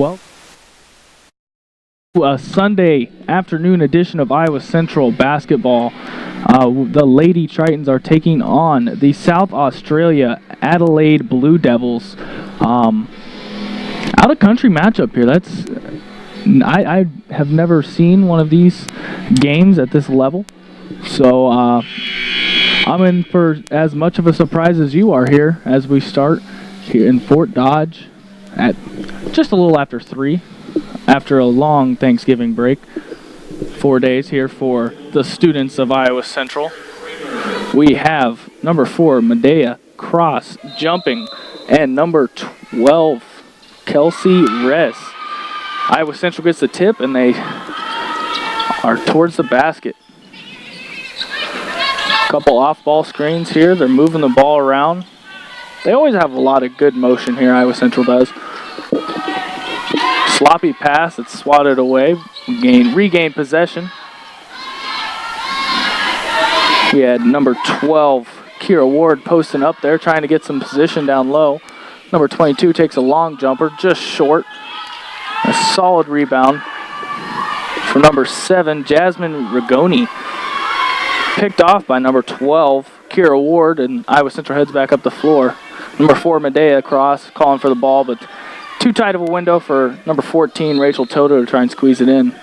Well, a Sunday afternoon edition of Iowa Central basketball. The Lady Tritons are taking on the South Australia Adelaide Blue Devils. Out of country matchup here. I have never seen one of these games at this level, so I'm in for as much of a surprise as you are here as we start here in Fort Dodge at just a little after 3, after a long Thanksgiving break. 4 days here for the students of Iowa Central. We have number 4, Medea Cross jumping, and number 12, Kelsey Rez. Iowa Central gets the tip, and they are towards the basket. Couple off-ball screens here. They're moving the ball around. They always have a lot of good motion here, Iowa Central does. Sloppy pass, it's swatted away. Regain possession. We had number 12, Kira Ward, posting up there, trying to get some position down low. Number 22 takes a long jumper, just short. A solid rebound for number 7, Jasmine Rigoni. Picked off by number 12, Kira Ward, and Iowa Central heads back up the floor. Number 4, Medea Cross, calling for the ball, but too tight of a window for number 14, Rachel Toto, to try and squeeze it in.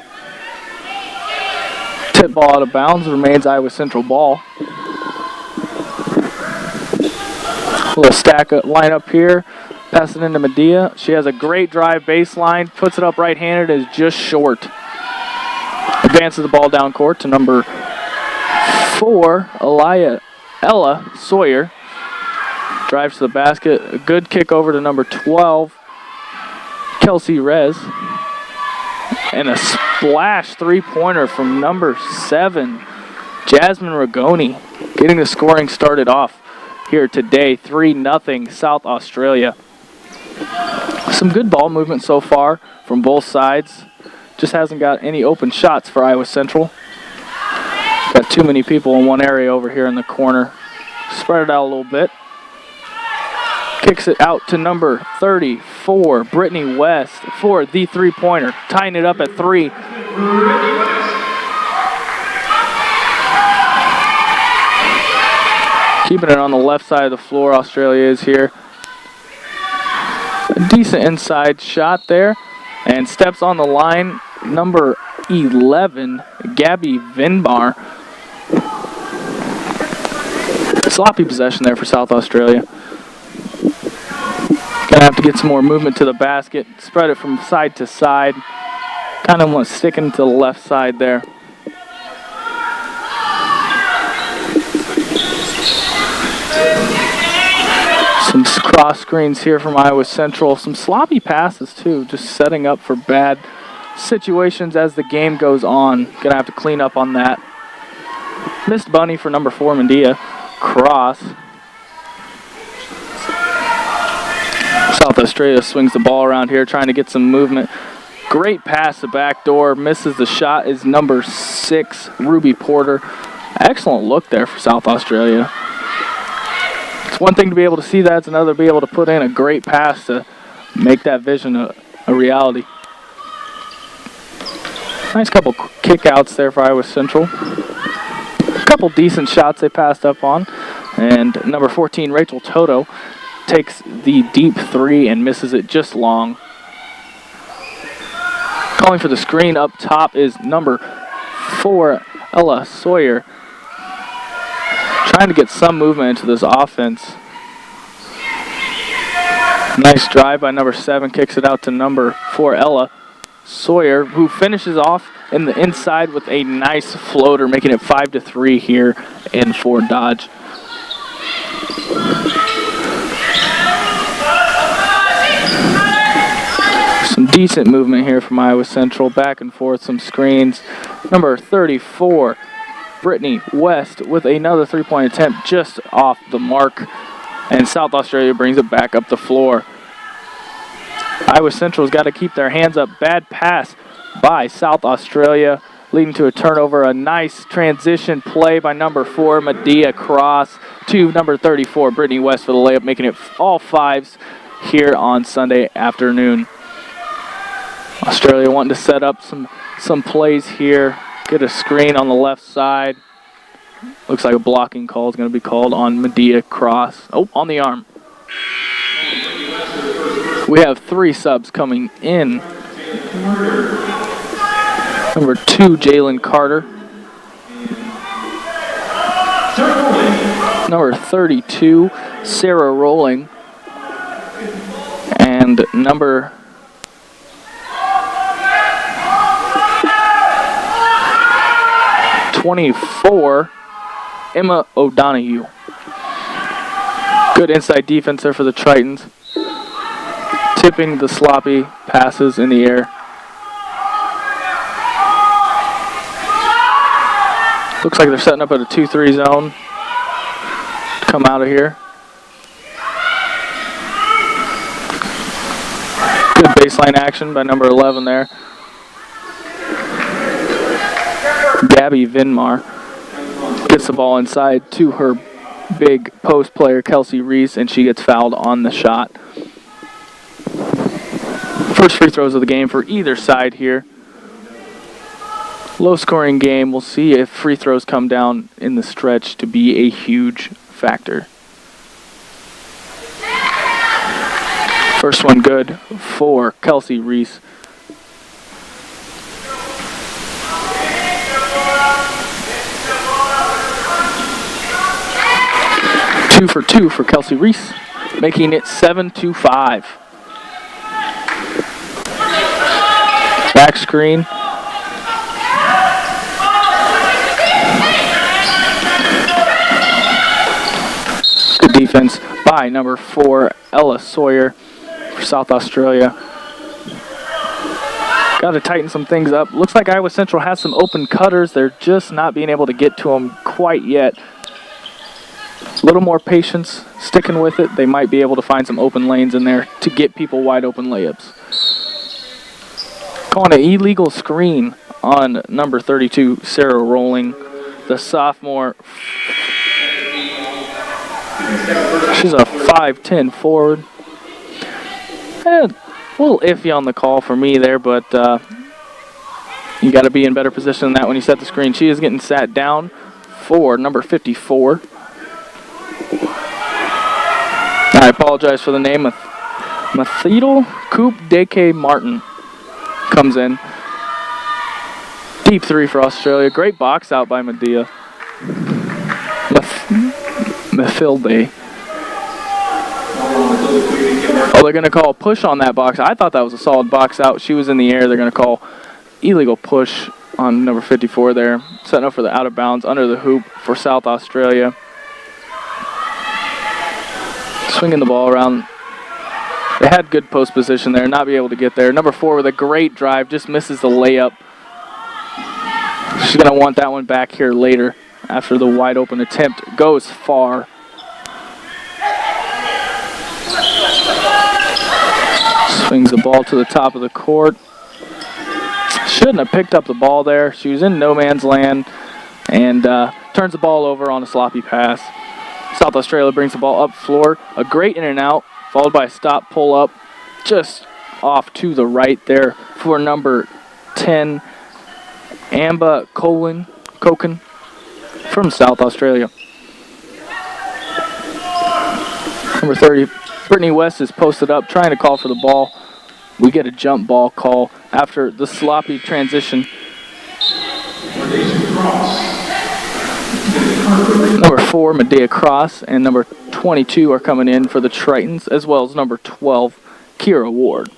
Tip ball out of bounds, remains Iowa Central ball. We'll stack up, line up here, pass it into Medea. She has a great drive baseline, puts it up right-handed, is just short. Advances the ball down court to number 4, Ella Sawyer. Drives to the basket, a good kick over to number 12, Kelsey Rez. And a splash three-pointer from number 7, Jasmine Rigoni, getting the scoring started off here today. 3-0 South Australia. Some good ball movement so far from both sides. Just hasn't got any open shots for Iowa Central. Got too many people in one area over here in the corner. Spread it out a little bit. Kicks it out to number 34, Brittany West, for the three-pointer. Tying it up at 3. Keeping it on the left side of the floor, Australia is here. A decent inside shot there. And steps on the line, number 11, Gabby Vinbar. Sloppy possession there for South Australia. Gonna have to get some more movement to the basket. Spread it from side to side. Kind of want to stick into the left side there. Some cross screens here from Iowa Central. Some sloppy passes too, just setting up for bad situations as the game goes on. Gonna have to clean up on that. Missed bunny for number 4, Medea Cross. South Australia swings the ball around here, trying to get some movement. Great pass to backdoor. Misses the shot is number 6, Ruby Porter. Excellent look there for South Australia. It's one thing to be able to see that. It's another to be able to put in a great pass to make that vision a reality. Nice couple kickouts there for Iowa Central. A couple decent shots they passed up on. And number 14, Rachel Toto, takes the deep 3 and misses it just long. Calling for the screen up top is number 4, Ella Sawyer. Trying to get some movement into this offense. Nice drive by number 7, kicks it out to number 4, Ella Sawyer, who finishes off in the inside with a nice floater, making it 5-3 here in Fort Dodge. Some decent movement here from Iowa Central. Back and forth, some screens. Number 34, Brittany West, with another three-point attempt just off the mark. And South Australia brings it back up the floor. Iowa Central's got to keep their hands up. Bad pass by South Australia, leading to a turnover. A nice transition play by number 4, Medea Cross, to number 34, Brittany West, for the layup, making it all 5s here on Sunday afternoon. Australia wanting to set up some plays here. Get a screen on the left side. Looks like a blocking call is going to be called on Medea Cross. Oh, on the arm. We have 3 subs coming in. Number 2, Jalen Carter. Number 32, Sarah Rowling. And number 24, Emma O'Donoghue. Good inside defense there for the Tritons. Tipping the sloppy passes in the air. Looks like they're setting up at a 2-3 zone. Come out of here. Good baseline action by number 11 there. Gabby Vinmar gets the ball inside to her big post player, Kelsey Reese, and she gets fouled on the shot. First free throws of the game for either side here. Low scoring game. We'll see if free throws come down in the stretch to be a huge factor. First one good for Kelsey Reese. Two for 2 for Kelsey Reese, making it 7-5. Back screen. Good defense by number 4, Ella Sawyer for South Australia. Got to tighten some things up. Looks like Iowa Central has some open cutters. They're just not being able to get to them quite yet. A little more patience, sticking with it. They might be able to find some open lanes in there to get people wide open layups. Calling an illegal screen on number 32, Sarah Rowling, the sophomore. She's a 5'10" forward. A little iffy on the call for me there, but you got to be in better position than that when you set the screen. She is getting sat down for number 54. I apologize for the name. Mathilde Coupe Deke Martin comes in. Deep 3 for Australia. Great box out by Medea. Mathilde. Oh, they're going to call a push on that box. I thought that was a solid box out. She was in the air. They're going to call illegal push on number 54 there. Setting up for the out of bounds under the hoop for South Australia. Swinging the ball around. They had good post position there, not be able to get there. Number 4 with a great drive, just misses the layup. She's going to want that one back here later after the wide open attempt goes far. Swings the ball to the top of the court. Shouldn't have picked up the ball there. She was in no man's land and turns the ball over on a sloppy pass. South Australia brings the ball up floor. A great in and out, followed by a stop pull up, just off to the right there for number 10, Amba Koken from South Australia. Number 30, Brittany West is posted up, trying to call for the ball. We get a jump ball call after the sloppy transition. Number 4, Medea Cross, and number 22 are coming in for the Tritons, as well as number 12, Kira Ward.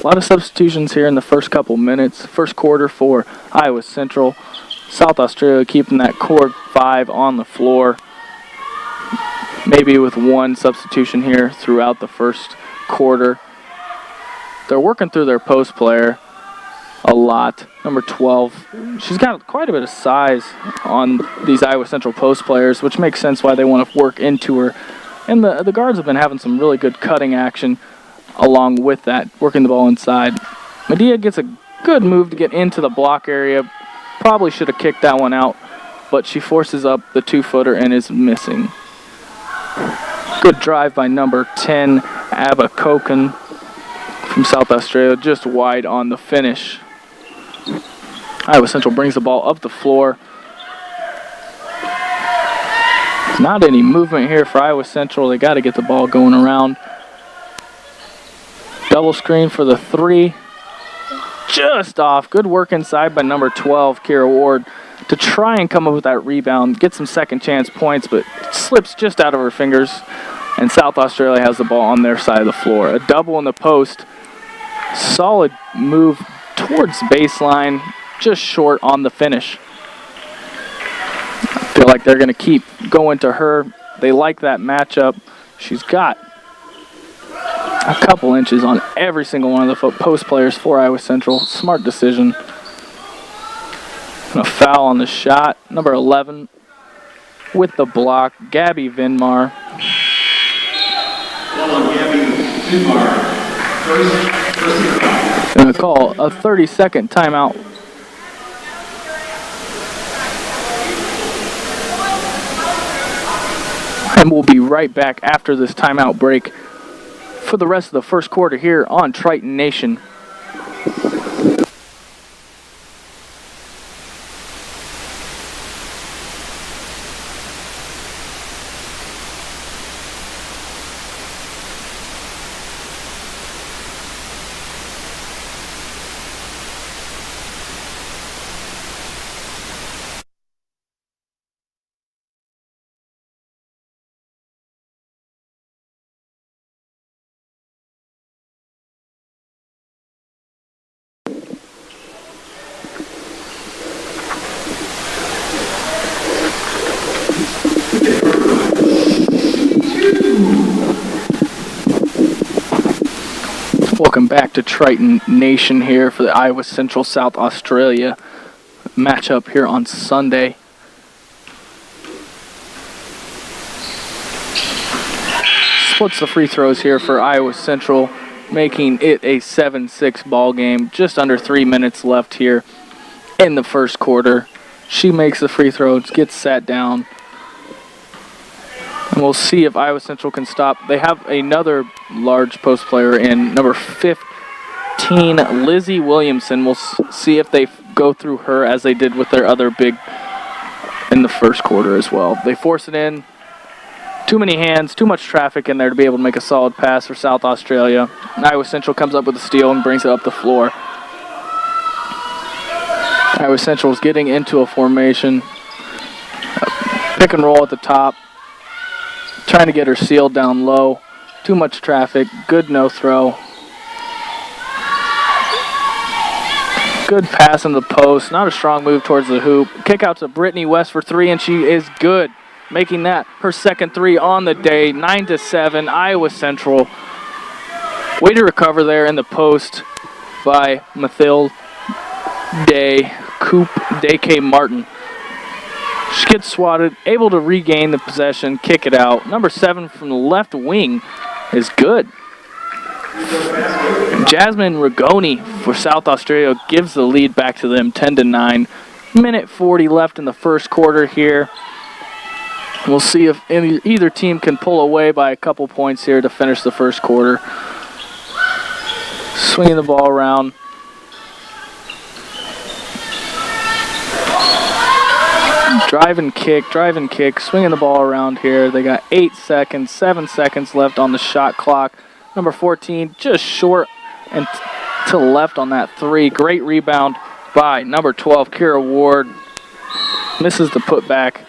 A lot of substitutions here in the first couple minutes. First quarter for Iowa Central. South Australia keeping that core 5 on the floor. Maybe with one substitution here throughout the first quarter. They're working through their post player a lot. Number 12, she's got quite a bit of size on these Iowa Central post players, which makes sense why they want to work into her. And the guards have been having some really good cutting action along with that, working the ball inside. Medea gets a good move to get into the block area. Probably should have kicked that one out, but she forces up the 2-footer and is missing. Good drive by number 10, Abba Koken from South Australia, just wide on the finish. Iowa Central brings the ball up the floor. Not any movement here for Iowa Central. They got to get the ball going around. Double screen for the three. Just off. Good work inside by number 12, Kira Ward, to try and come up with that rebound, get some second chance points, but slips just out of her fingers. And South Australia has the ball on their side of the floor. A double in the post. Solid move towards baseline, just short on the finish. I feel like they're going to keep going to her. They like that matchup. She's got a couple inches on every single one of the post players for Iowa Central. Smart decision. And a foul on the shot. Number 11 with the block, Gabby Vinmar. Going to call a 30-second timeout. And we'll be right back after this timeout break for the rest of the first quarter here on Triton Nation. Welcome back to Triton Nation here for the Iowa Central South Australia matchup here on Sunday. Splits the free throws here for Iowa Central, making it a 7-6 ball game. Just under 3 minutes left here in the first quarter. She makes the free throws, gets sat down. And we'll see if Iowa Central can stop. They have another large post player in number 15, Lizzie Williamson. We'll see if they go through her as they did with their other big in the first quarter as well. They force it in. Too many hands, too much traffic in there to be able to make a solid pass for South Australia. And Iowa Central comes up with a steal and brings it up the floor. Iowa Central is getting into a formation. Pick and roll at the top. Trying to get her sealed down low. Too much traffic. Good no throw. Good pass in the post. Not a strong move towards the hoop. Kick out to Brittany West for three, and she is good. Making that her second three on the day. 9-7, Iowa Central. Way to recover there in the post by Mathilde Day Martin. She gets swatted, able to regain the possession, kick it out. Number 7 from the left wing is good. Jasmine Rigoni for South Australia gives the lead back to them, 10-9. Minute 40 left in the first quarter here. We'll see if either team can pull away by a couple points here to finish the first quarter. Swinging the ball around. Drive and kick, swinging the ball around here. They got 7 seconds left on the shot clock. Number 14 just short and to the left on that three. Great rebound by number 12, Kira Ward. Misses the putback.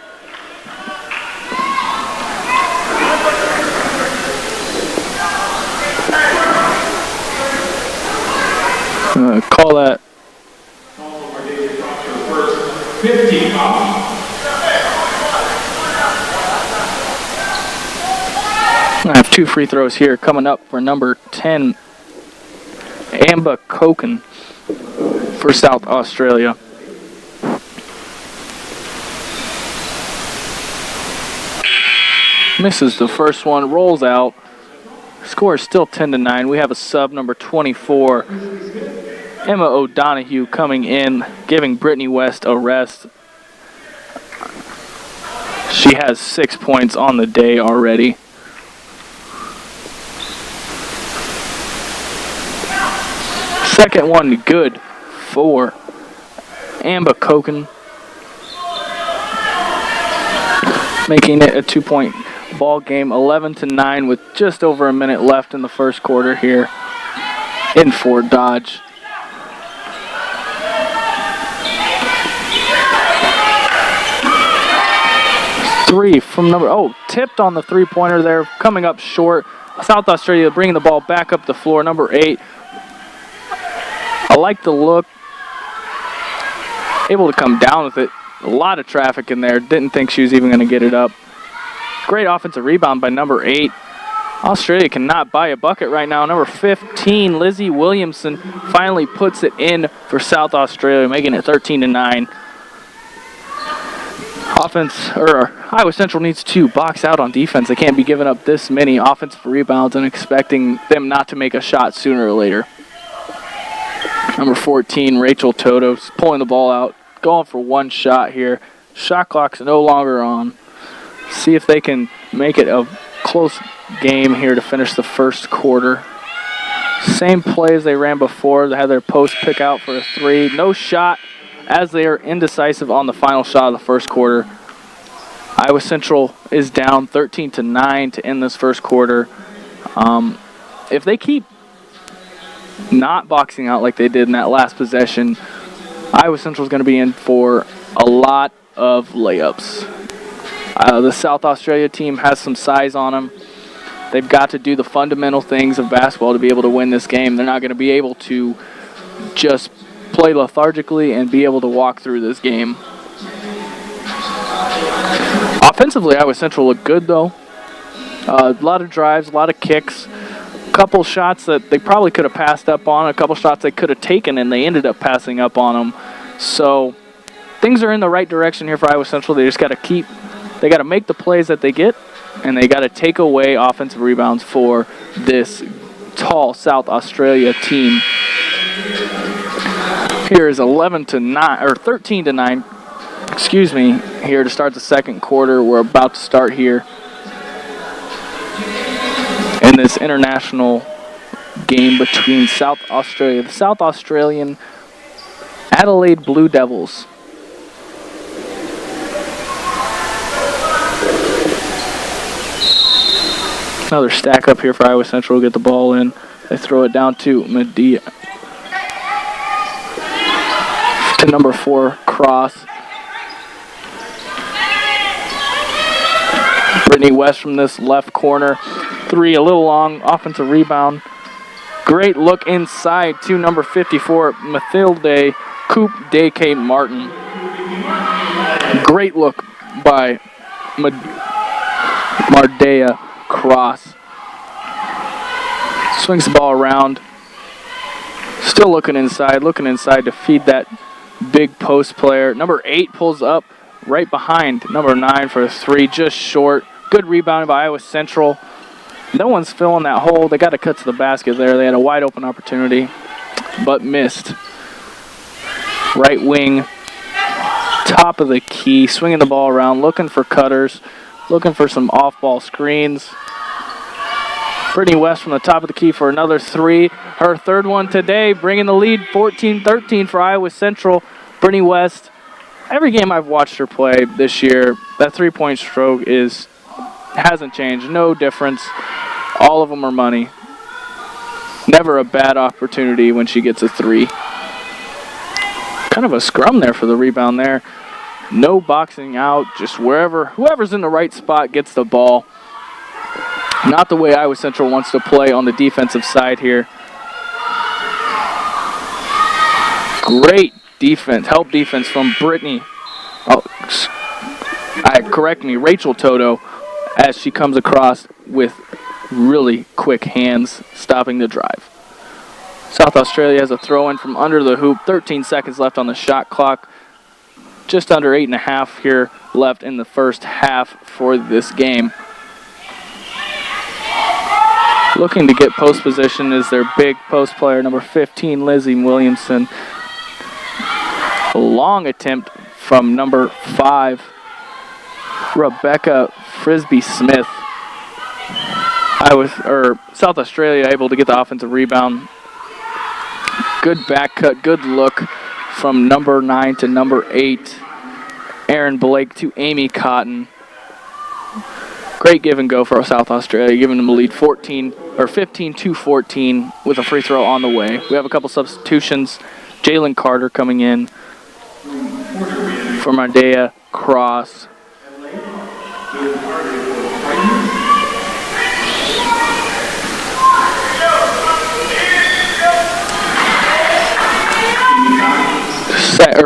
Call that. 15 off. I have 2 free throws here coming up for number 10, Amba Koken for South Australia. Misses the first one, rolls out. Score is still 10-9. We have a sub, number 24, Emma O'Donohue, coming in, giving Brittany West a rest. She has 6 points on the day already. Second one good for Amber Koken, making it a 2-point ball game, 11-9 with just over a minute left in the first quarter here in Fort Dodge. Three from tipped on the three-pointer there, coming up short. South Australia bringing the ball back up the floor, number 8. I like the look. Able to come down with it. A lot of traffic in there. Didn't think she was even going to get it up. Great offensive rebound by number 8. Australia cannot buy a bucket right now. Number 15, Lizzie Williamson, finally puts it in for South Australia, making it 13-9. Iowa Central needs to box out on defense. They can't be giving up this many offensive rebounds and expecting them not to make a shot sooner or later. Number 14, Rachel Toto, pulling the ball out, going for one shot here. Shot clock's no longer on. See if they can make it a close game here to finish the first quarter. Same play as they ran before. They had their post pick out for a 3. No shot as they are indecisive on the final shot of the first quarter. Iowa Central is down 13-9 to end this first quarter. If they keep not boxing out like they did in that last possession, Iowa Central is going to be in for a lot of layups. The South Australia team has some size on them. They've got to do the fundamental things of basketball to be able to win this game. They're not going to be able to just play lethargically and be able to walk through this game. Offensively, Iowa Central looked good, though. A lot of drives, a lot of kicks. A couple shots that they probably could have passed up on. A couple shots they could have taken, and they ended up passing up on them. So things are in the right direction here for Iowa Central. They just got to they got to make the plays that they get, and they got to take away offensive rebounds for this tall South Australia team. Here is 13-9. Excuse me. Here to start the second quarter. We're about to start here in this international game between South Australia, the South Australian Adelaide Blue Devils. Another stack up here for Iowa Central. Get the ball in. They throw it down to Medea. To number 4, Cross. Brittany West from this left corner. 3, a little long. Offensive rebound. Great look inside to number 54, Mathilde Coop Deke Martin. Great look by Mardea Cross. Swings the ball around. Still looking inside to feed that big post player. Number 8 pulls up right behind number 9 for a 3, just short. Good rebound by Iowa Central. No one's filling that hole. They got to cut to the basket there. They had a wide open opportunity, but missed. Right wing, top of the key, swinging the ball around, looking for cutters, looking for some off-ball screens. Brittany West from the top of the key for another 3. Her third one today, bringing the lead 14-13 for Iowa Central. Brittany West, every game I've watched her play this year, that three-point stroke hasn't changed. No difference. All of them are money. Never a bad opportunity when she gets a 3. Kind of a scrum there for the rebound there. No boxing out, just whoever's in the right spot gets the ball. Not the way Iowa Central wants to play on the defensive side here. Great defense, help defense from Brittany. Rachel Toto, as she comes across with really quick hands, stopping the drive. South Australia has a throw-in from under the hoop. 13 seconds left on the shot clock. Just under 8.5 here left in the first half for this game. Looking to get post position is their big post player, number 15, Lizzie Williamson. A long attempt from number 5, Rebecca Frisbee Smith. South Australia able to get the offensive rebound. Good back cut, good look from number 9 to number 8. Aaron Blake to Amy Cotton. Great give and go for South Australia, giving them a lead 15-14 with a free throw on the way. We have a couple substitutions. Jalen Carter coming in for Mardea Cross.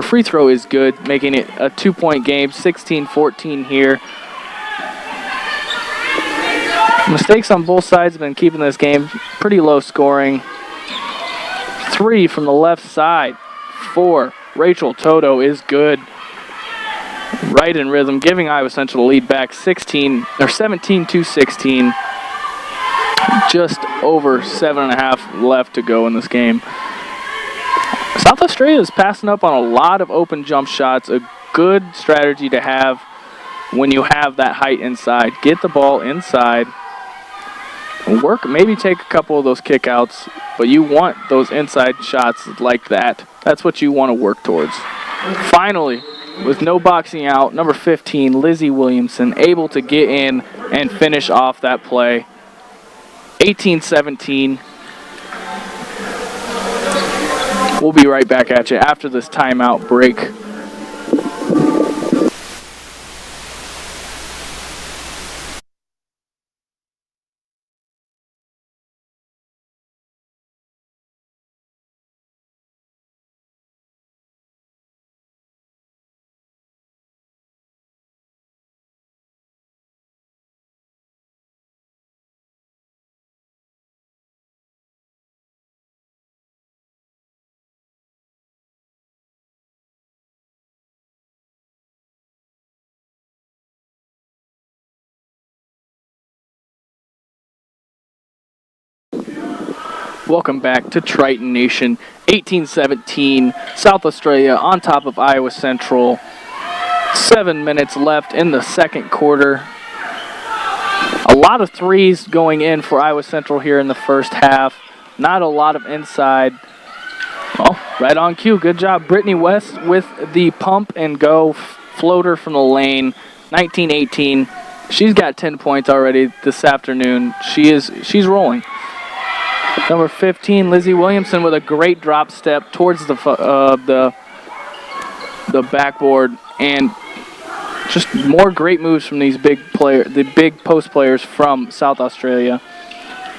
Free throw is good, making it a 2-point game, 16-14 here. Mistakes on both sides have been keeping this game pretty low scoring. 3 from the left side for Rachel Toto is good. Right in rhythm, giving Iowa Central the lead back 17-16. Just over 7.5 left to go in this game. South Australia is passing up on a lot of open jump shots. A good strategy to have when you have that height inside. Get the ball inside. Work, maybe take a couple of those kickouts, but you want those inside shots like that. That's what you want to work towards. Finally, with no boxing out, number 15, Lizzie Williamson, able to get in and finish off that play. 18-17. We'll be right back at you after this timeout break. Welcome back to Triton Nation. 18-17, South Australia on top of Iowa Central. 7 minutes left in the second quarter. A lot of threes going in for Iowa Central here in the first half. Not a lot of inside. Oh, right on cue. Good job, Brittany West with the pump and go floater from the lane. 19-18. She's got 10 points already this afternoon. She's rolling. Number 15, Lizzie Williamson with a great drop step towards the backboard, and just more great moves from these big post players from South Australia.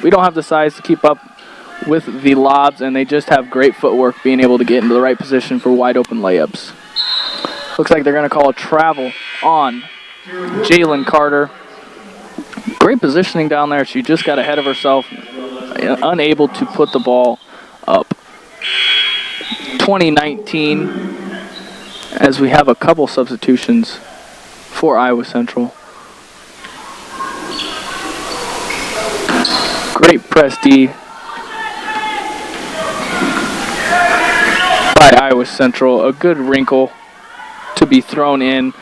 We don't have the size to keep up with the lobs, and they just have great footwork being able to get into the right position for wide open layups. Looks like they're going to call a travel on Jalen Carter. Great positioning down there. She just got ahead of herself, unable to put the ball up. 2019, as we have a couple substitutions for Iowa Central. Great press D by Iowa Central. A good wrinkle to be thrown in.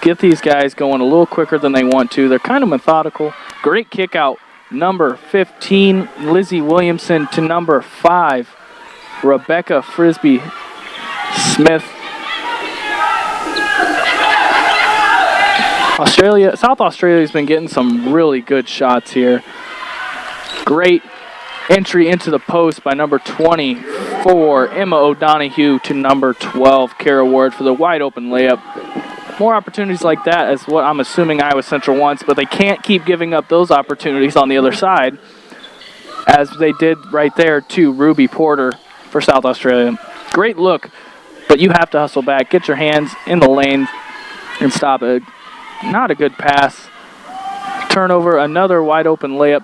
Get these guys going a little quicker than they want to. They're kind of methodical. Great kick out. Number 15, Lizzie Williamson, to number 5, Rebecca Frisbee Smith. South Australia's been getting some really good shots here. Great entry into the post by number 24, Emma O'Donoghue, to number 12, Kara Ward, for the wide open layup. More opportunities like that is what I'm assuming Iowa Central wants, but they can't keep giving up those opportunities on the other side, as they did right there to Ruby Porter for South Australia. Great look, but you have to hustle back, get your hands in the lane, and stop it. Not a good pass. Turnover, another wide open layup,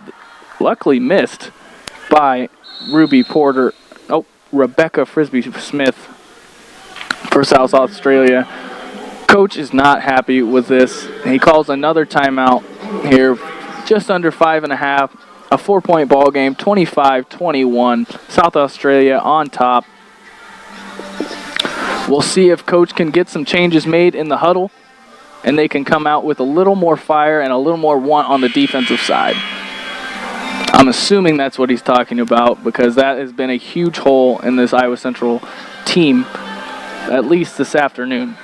luckily missed by Ruby Porter. Oh, Rebecca Frisbee Smith for South Australia. Coach is not happy with this. He calls another timeout here, just under 5.5. A 4-point ball game, 25-21. South Australia on top. We'll see if Coach can get some changes made in the huddle, and they can come out with a little more fire and a little more want on the defensive side. I'm assuming that's what he's talking about because that has been a huge hole in this Iowa Central team, at least this afternoon.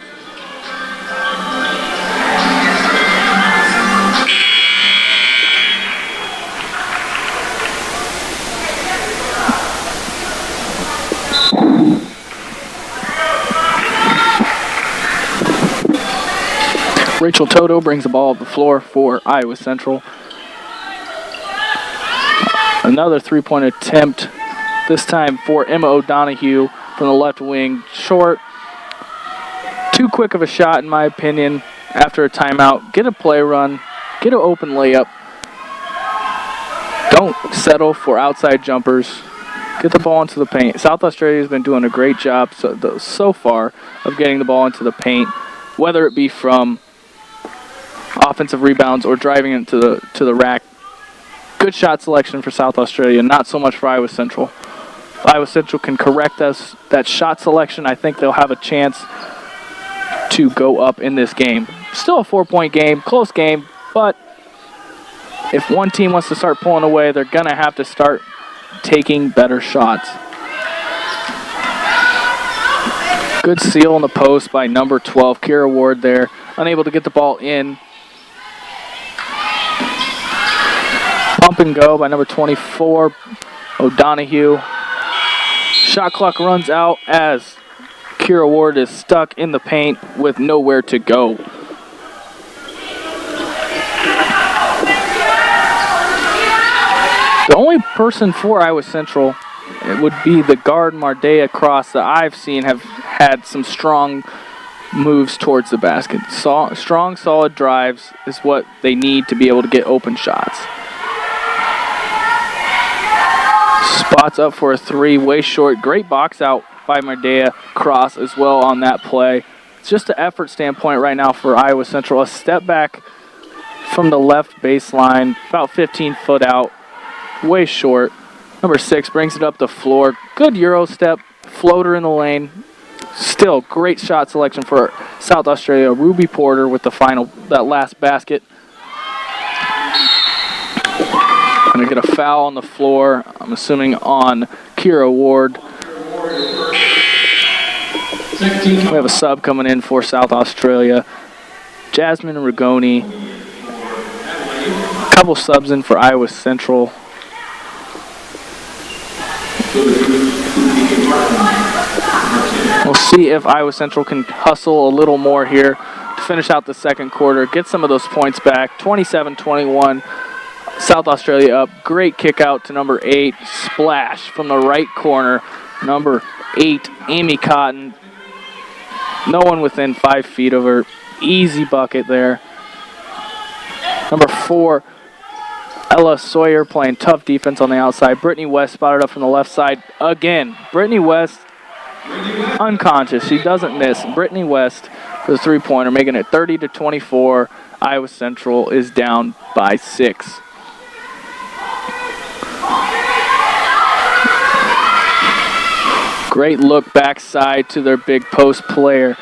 Rachel Toto brings the ball up the floor for Iowa Central. Another three-point attempt, this time for Emma O'Donoghue from the left wing. Short. Too quick of a shot, in my opinion, after a timeout. Get a play run. Get an open layup. Don't settle for outside jumpers. Get the ball into the paint. South Australia has been doing a great job so far of getting the ball into the paint, whether it be from offensive rebounds or driving it to the rack. Good shot selection for South Australia, not so much for Iowa Central. If Iowa Central can correct that shot selection, I think they'll have a chance to go up in this game. Still a 4-point game, close game, but if one team wants to start pulling away, they're going to have to start taking better shots. Good seal in the post by number 12, Kira Ward there. Unable to get the ball in. Pump and go by number 24, O'Donoghue. Shot clock runs out as Kira Ward is stuck in the paint with nowhere to go. The only person for Iowa Central, it would be the guard Mardea Cross that I've seen have had some strong moves towards the basket. Strong, solid drives is what they need to be able to get open shots. Spots up for a three, way short. Great box out by Mardea Cross as well on that play. It's just an effort standpoint right now for Iowa Central. A step back from the left baseline, about 15 foot out, way short. Number 6 brings it up the floor. Good Euro step, floater in the lane. Still great shot selection for South Australia. Ruby Porter with that last basket. Gonna get a foul on the floor, I'm assuming on Kira Ward. We have a sub coming in for South Australia. Jasmine Rigoni. A couple subs in for Iowa Central. We'll see if Iowa Central can hustle a little more here to finish out the second quarter, get some of those points back. 27-21. South Australia up. Great kick out to number 8. Splash from the right corner. Number 8, Amy Cotton. No one within 5 feet of her. Easy bucket there. Number 4, Ella Sawyer playing tough defense on the outside. Brittany West spotted up from the left side again. Brittany West unconscious. She doesn't miss. Brittany West for the three-pointer, making it 30-24. Iowa Central is down by 6. Great look backside to their big post player,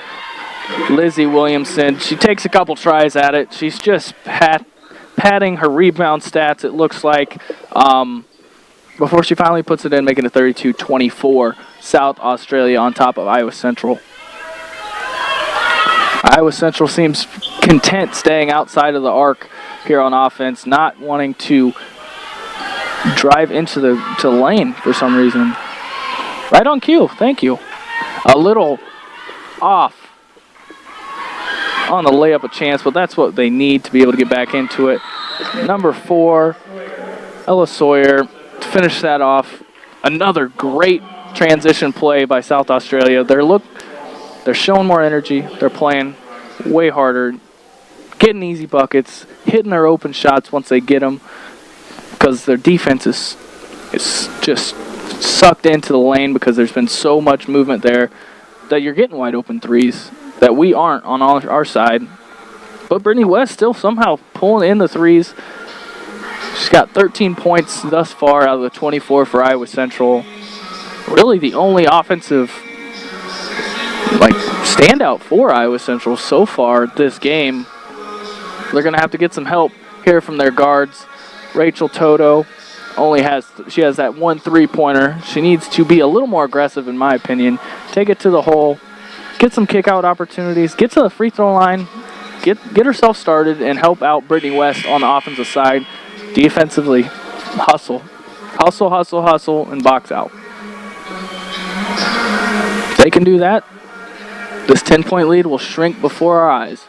Lizzie Williamson. She takes a couple tries at it. She's just padding her rebound stats, it looks like, before she finally puts it in, making it 32-24. South Australia on top of Iowa Central. Iowa Central seems content staying outside of the arc here on offense, not wanting to drive into the lane for some reason. Right on cue, thank you. A little off on the layup a chance, but that's what they need to be able to get back into it. Number 4, Ella Sawyer, to finish that off. Another great transition play by South Australia. They're showing more energy. They're playing way harder, getting easy buckets, hitting their open shots once they get them, because their defense is just sucked into the lane because there's been so much movement there that you're getting wide open threes that we aren't on our side. But Brittany West still somehow pulling in the threes. She's got 13 points thus far out of the 24 for Iowa Central. Really the only offensive standout for Iowa Central so far this game. They're going to have to get some help here from their guards. Rachel Toto, She has that 1 3-pointer. She needs to be a little more aggressive, in my opinion. Take it to the hole, get some kick-out opportunities, get to the free throw line, get herself started, and help out Brittany West on the offensive side. Defensively, hustle, and box out. If they can do that, this 10-point lead will shrink before our eyes.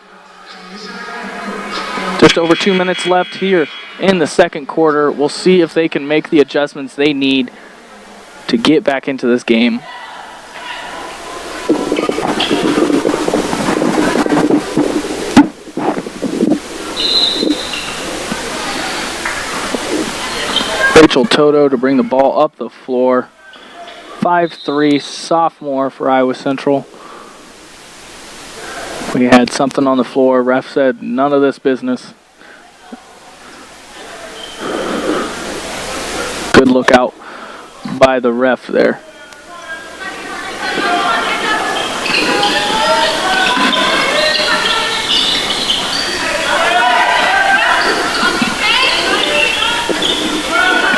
Just over 2 minutes left here in the second quarter. We'll see if they can make the adjustments they need to get back into this game. Rachel Toto to bring the ball up the floor. 5'3", sophomore for Iowa Central. We had something on the floor. Ref said none of this business. Good look out by the ref there.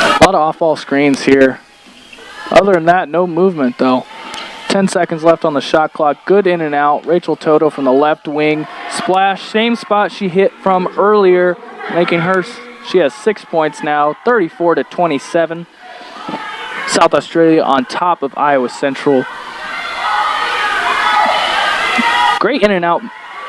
A lot of off-ball screens here. Other than that, no movement though. 10 seconds left on the shot clock. Good in and out. Rachel Toto from the left wing. Splash, same spot she hit from earlier, making her, she has 6 points now, 34-27. South Australia on top of Iowa Central. Great in and out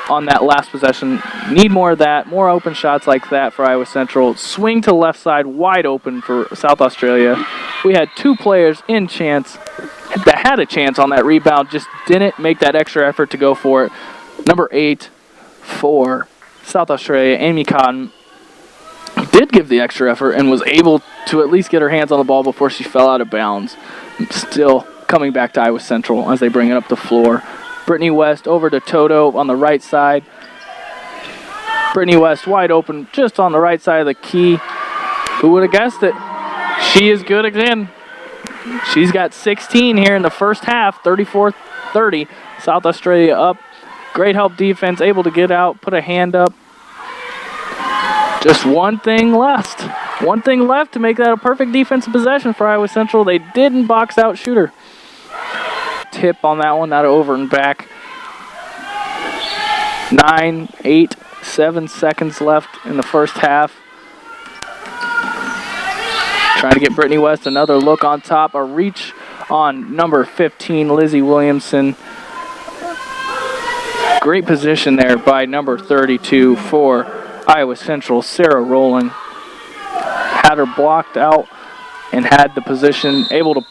on that last possession. Need more of that, more open shots like that for Iowa Central. Swing to the left side, wide open for South Australia. We had 2 players in chance that had a chance on that rebound, just didn't make that extra effort to go for it. Number 8 for South Australia, Amy Cotton, did give the extra effort and was able to at least get her hands on the ball before she fell out of bounds. Still coming back to Iowa Central as they bring it up the floor. Brittany West over to Toto on the right side. Brittany West wide open just on the right side of the key. Who would have guessed it? She is good again. She's got 16 here in the first half, 34-30. South Australia up. Great help defense, able to get out, put a hand up. Just one thing left. One thing left to make that a perfect defensive possession for Iowa Central. They didn't box out shooter. Tip on that one, not over and back. 9, 8, 7 seconds left in the first half. Trying to get Brittany West another look on top. A reach on number 15, Lizzie Williamson. Great position there by number 32 for Iowa Central, Sarah Rowland. Had her blocked out and had the position, able to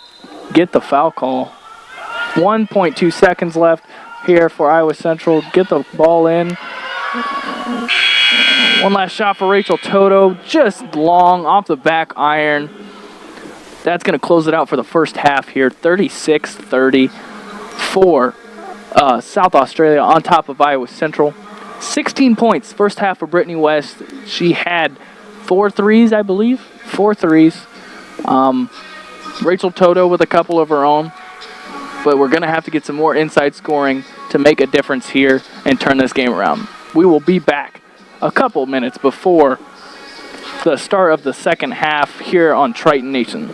get the foul call. 1.2 seconds left here for Iowa Central. Get the ball in. One last shot for Rachel Toto. Just long off the back iron. That's going to close it out for the first half here. 36-30 for South Australia on top of Iowa Central. 16 points first half for Brittany West. She had 4 threes, I believe. 4 threes. Rachel Toto with a couple of her own. But we're going to have to get some more inside scoring to make a difference here and turn this game around. We will be back a couple minutes before the start of the second half here on Triton Nation.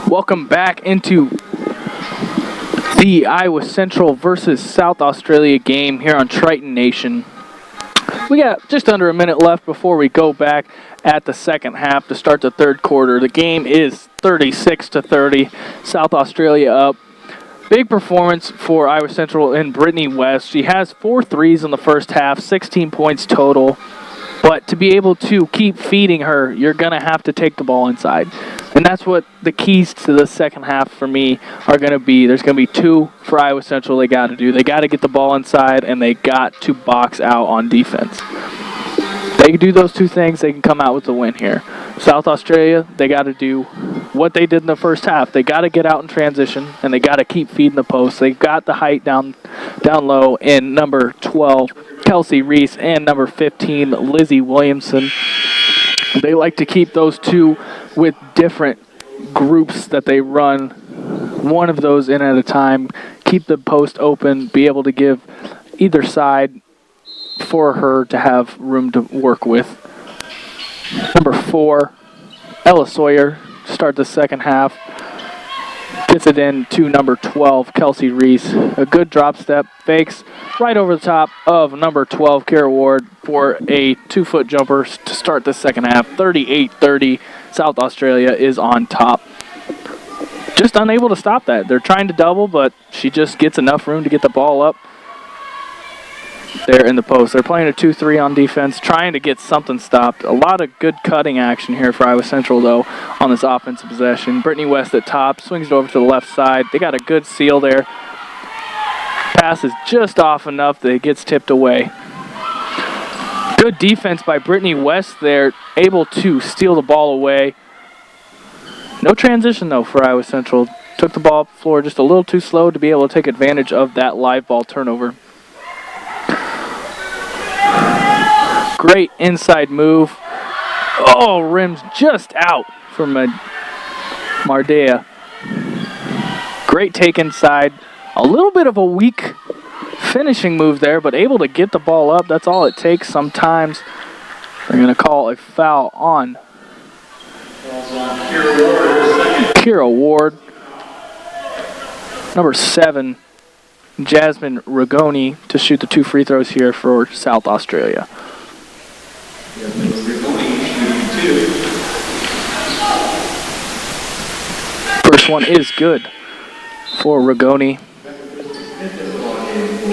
Welcome back into the Iowa Central versus South Australia game here on Triton Nation. We got just under a minute left before we go back at the second half to start the third quarter. The game is 36-30, South Australia up. Big performance for Iowa Central in Brittany West. She has 4 threes in the first half, 16 points total. But to be able to keep feeding her, you're going to have to take the ball inside. And that's what the keys to the second half for me are going to be. There's going to be 2 for Iowa Central they got to do. They got to get the ball inside, and they got to box out on defense. They can do those 2 things, they can come out with the win here. South Australia, they got to do what they did in the first half. They got to get out in transition, and they got to keep feeding the post. They got the height down low in number 12, Kelsey Reese, and number 15, Lizzie Williamson. They like to keep those 2 with different groups that they run, one of those in at a time, keep the post open, be able to give either side for her to have room to work with. Number 4, Ella Sawyer, start the second half. Gets it in to number 12, Kelsey Reese. A good drop step, fakes right over the top of number 12, Kara Ward, for a 2-foot jumper to start the second half. 38-30, South Australia is on top. Just unable to stop that. They're trying to double, but she just gets enough room to get the ball up there in the post. They're playing a 2-3 on defense, trying to get something stopped. A lot of good cutting action here for Iowa Central, though, on this offensive possession. Brittany West at top, swings it over to the left side. They got a good seal there. Pass is just off enough that it gets tipped away. Good defense by Brittany West there, able to steal the ball away. No transition, though, for Iowa Central. Took the ball off the floor just a little too slow to be able to take advantage of that live ball turnover. Great inside move. Oh, rims just out for Mardea. Great take inside. A little bit of a weak finishing move there, but able to get the ball up. That's all it takes sometimes. They're going to call a foul on Kira Ward. Number 7, Jasmine Rigoni, to shoot the 2 free throws here for South Australia. First one is good for Rigoni.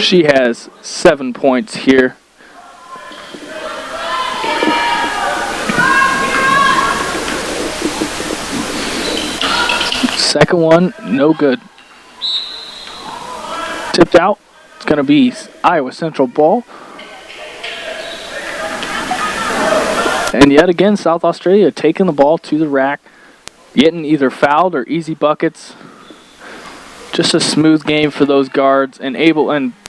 She has 7 points here. Second one, no good. Tipped out. It's going to be Iowa Central ball. And yet again, South Australia taking the ball to the rack, getting either fouled or easy buckets. Just a smooth game for those guards, and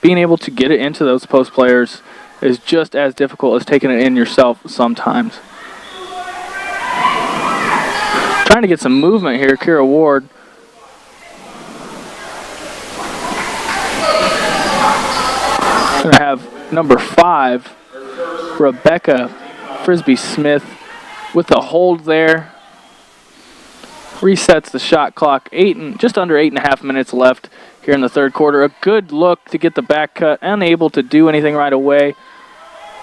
being able to get it into those post players is just as difficult as taking it in yourself sometimes. Trying to get some movement here, Kira Ward. Going to have number 5, Rebecca Frisbee Smith, with the hold there. Resets the shot clock. Just under 8.5 minutes left here in the third quarter. A good look to get the back cut. Unable to do anything right away.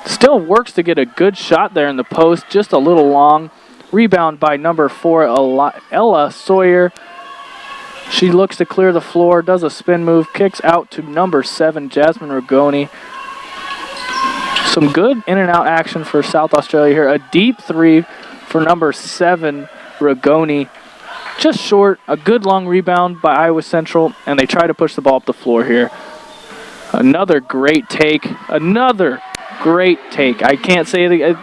Still works to get a good shot there in the post. Just a little long. Rebound by number 4, Ella Sawyer. She looks to clear the floor, does a spin move, kicks out to number 7, Jasmine Rigoni. Some good in and out action for South Australia here. A deep 3 for number 7, Rigoni. Just short, a good long rebound by Iowa Central, and they try to push the ball up the floor here. Another great take. Another great take. I can't say it.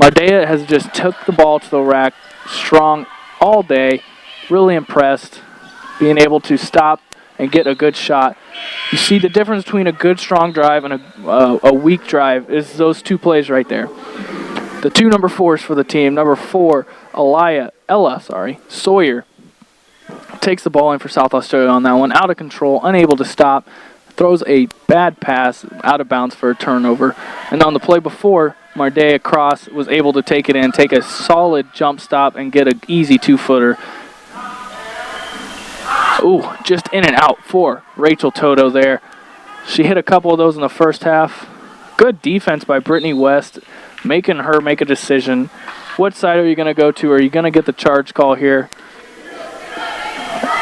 Mardea has just took the ball to the rack strong all day. Really impressed, being able to stop and get a good shot. You see the difference between a good strong drive and a weak drive is those 2 plays right there. The 2 number 4s for the team. Number 4, Ella Sawyer takes the ball in for South Australia on that one. Out of control, unable to stop. throws a bad pass out of bounds for a turnover. And on the play before, Mardea Cross was able to take it in, take a solid jump stop, and get an easy 2-footer. Ooh, just in and out for Rachel Toto there. She hit a couple of those in the first half. Good defense by Brittany West, making her make a decision. What side are you going to go to? Are you going to get the charge call here?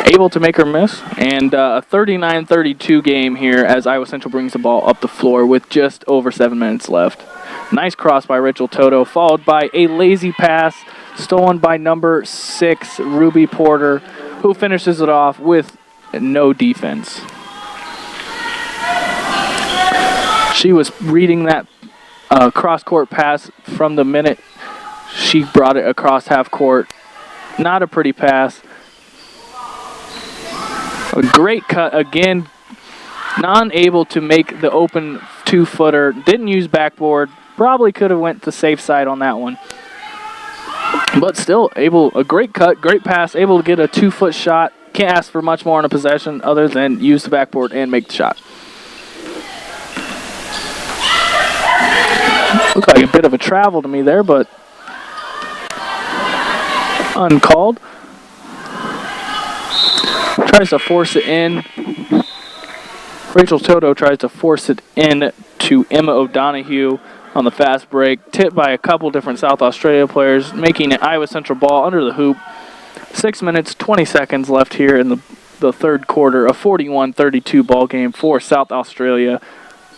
Able to make her miss. And a 39-32 game here as Iowa Central brings the ball up the floor with just over 7 minutes left. Nice cross by Rachel Toto, followed by a lazy pass stolen by number 6, Ruby Porter, who finishes it off with no defense. She was reading that cross-court pass from the minute she brought it across half court. Not a pretty pass. A great cut again. Non-able to make the open 2-footer. Didn't use backboard. Probably could have went the safe side on that one. But still, a great cut, great pass, able to get a 2-foot shot. Can't ask for much more in a possession other than use the backboard and make the shot. Looked like a bit of a travel to me there, but uncalled. Tries to force it in. Rachel Toto tries to force it in to Emma O'Donoghue on the fast break. Tipped by a couple different South Australia players, making an Iowa Central ball under the hoop. 6 minutes, 20 seconds left here in the third quarter. A 41-32 ball game for South Australia,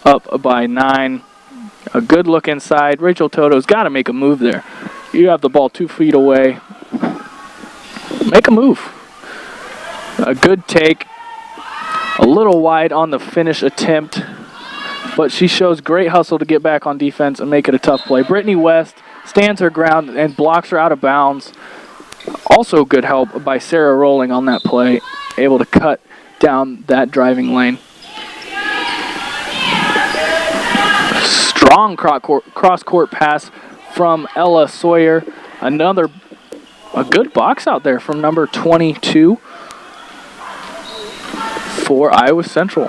up by 9. A good look inside. Rachel Toto's got to make a move there. You have the ball 2 feet away. Make a move. A good take. A little wide on the finish attempt, but she shows great hustle to get back on defense and make it a tough play. Brittany West stands her ground and blocks her out of bounds. Also good help by Sarah Rowling on that play, able to cut down that driving lane. Strong cross-court pass from Ella Sawyer. A good box out there from number 22 for Iowa Central.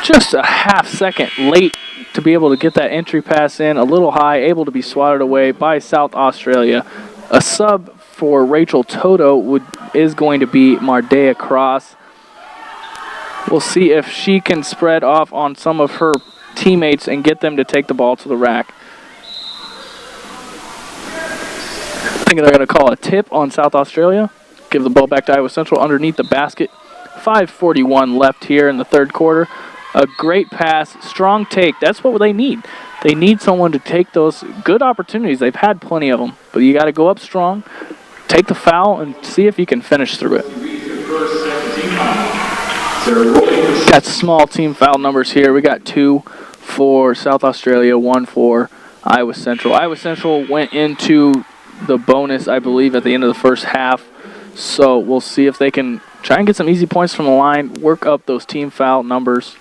Just a half second late to be able to get that entry pass in. A little high, able to be swatted away by South Australia. A sub for Rachel Toto is going to be Mardea Cross. We'll see if she can spread off on some of her teammates and get them to take the ball to the rack. I think they're going to call a tip on South Australia. Give the ball back to Iowa Central underneath the basket. 5:41 left here in the third quarter. A great pass, strong take. That's what they need. They need someone to take those good opportunities. They've had plenty of them, but you got to go up strong, take the foul, and see if you can finish through it. Got small team foul numbers here. We got 2 for South Australia, 1 for Iowa Central. Iowa Central went into the bonus, I believe, at the end of the first half. So we'll see if they can try and get some easy points from the line, work up those team foul numbers.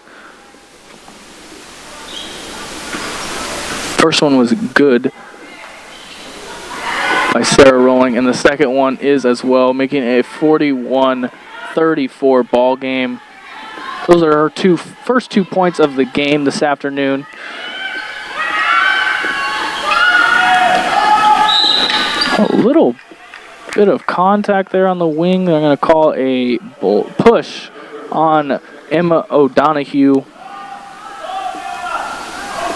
First one was good by Sarah Rowling, and the second one is as well, making a 41-34 ball game. Those are her first 2 points of the game this afternoon. A little bit of contact there on the wing. They're going to call a push on Emma O'Donoghue,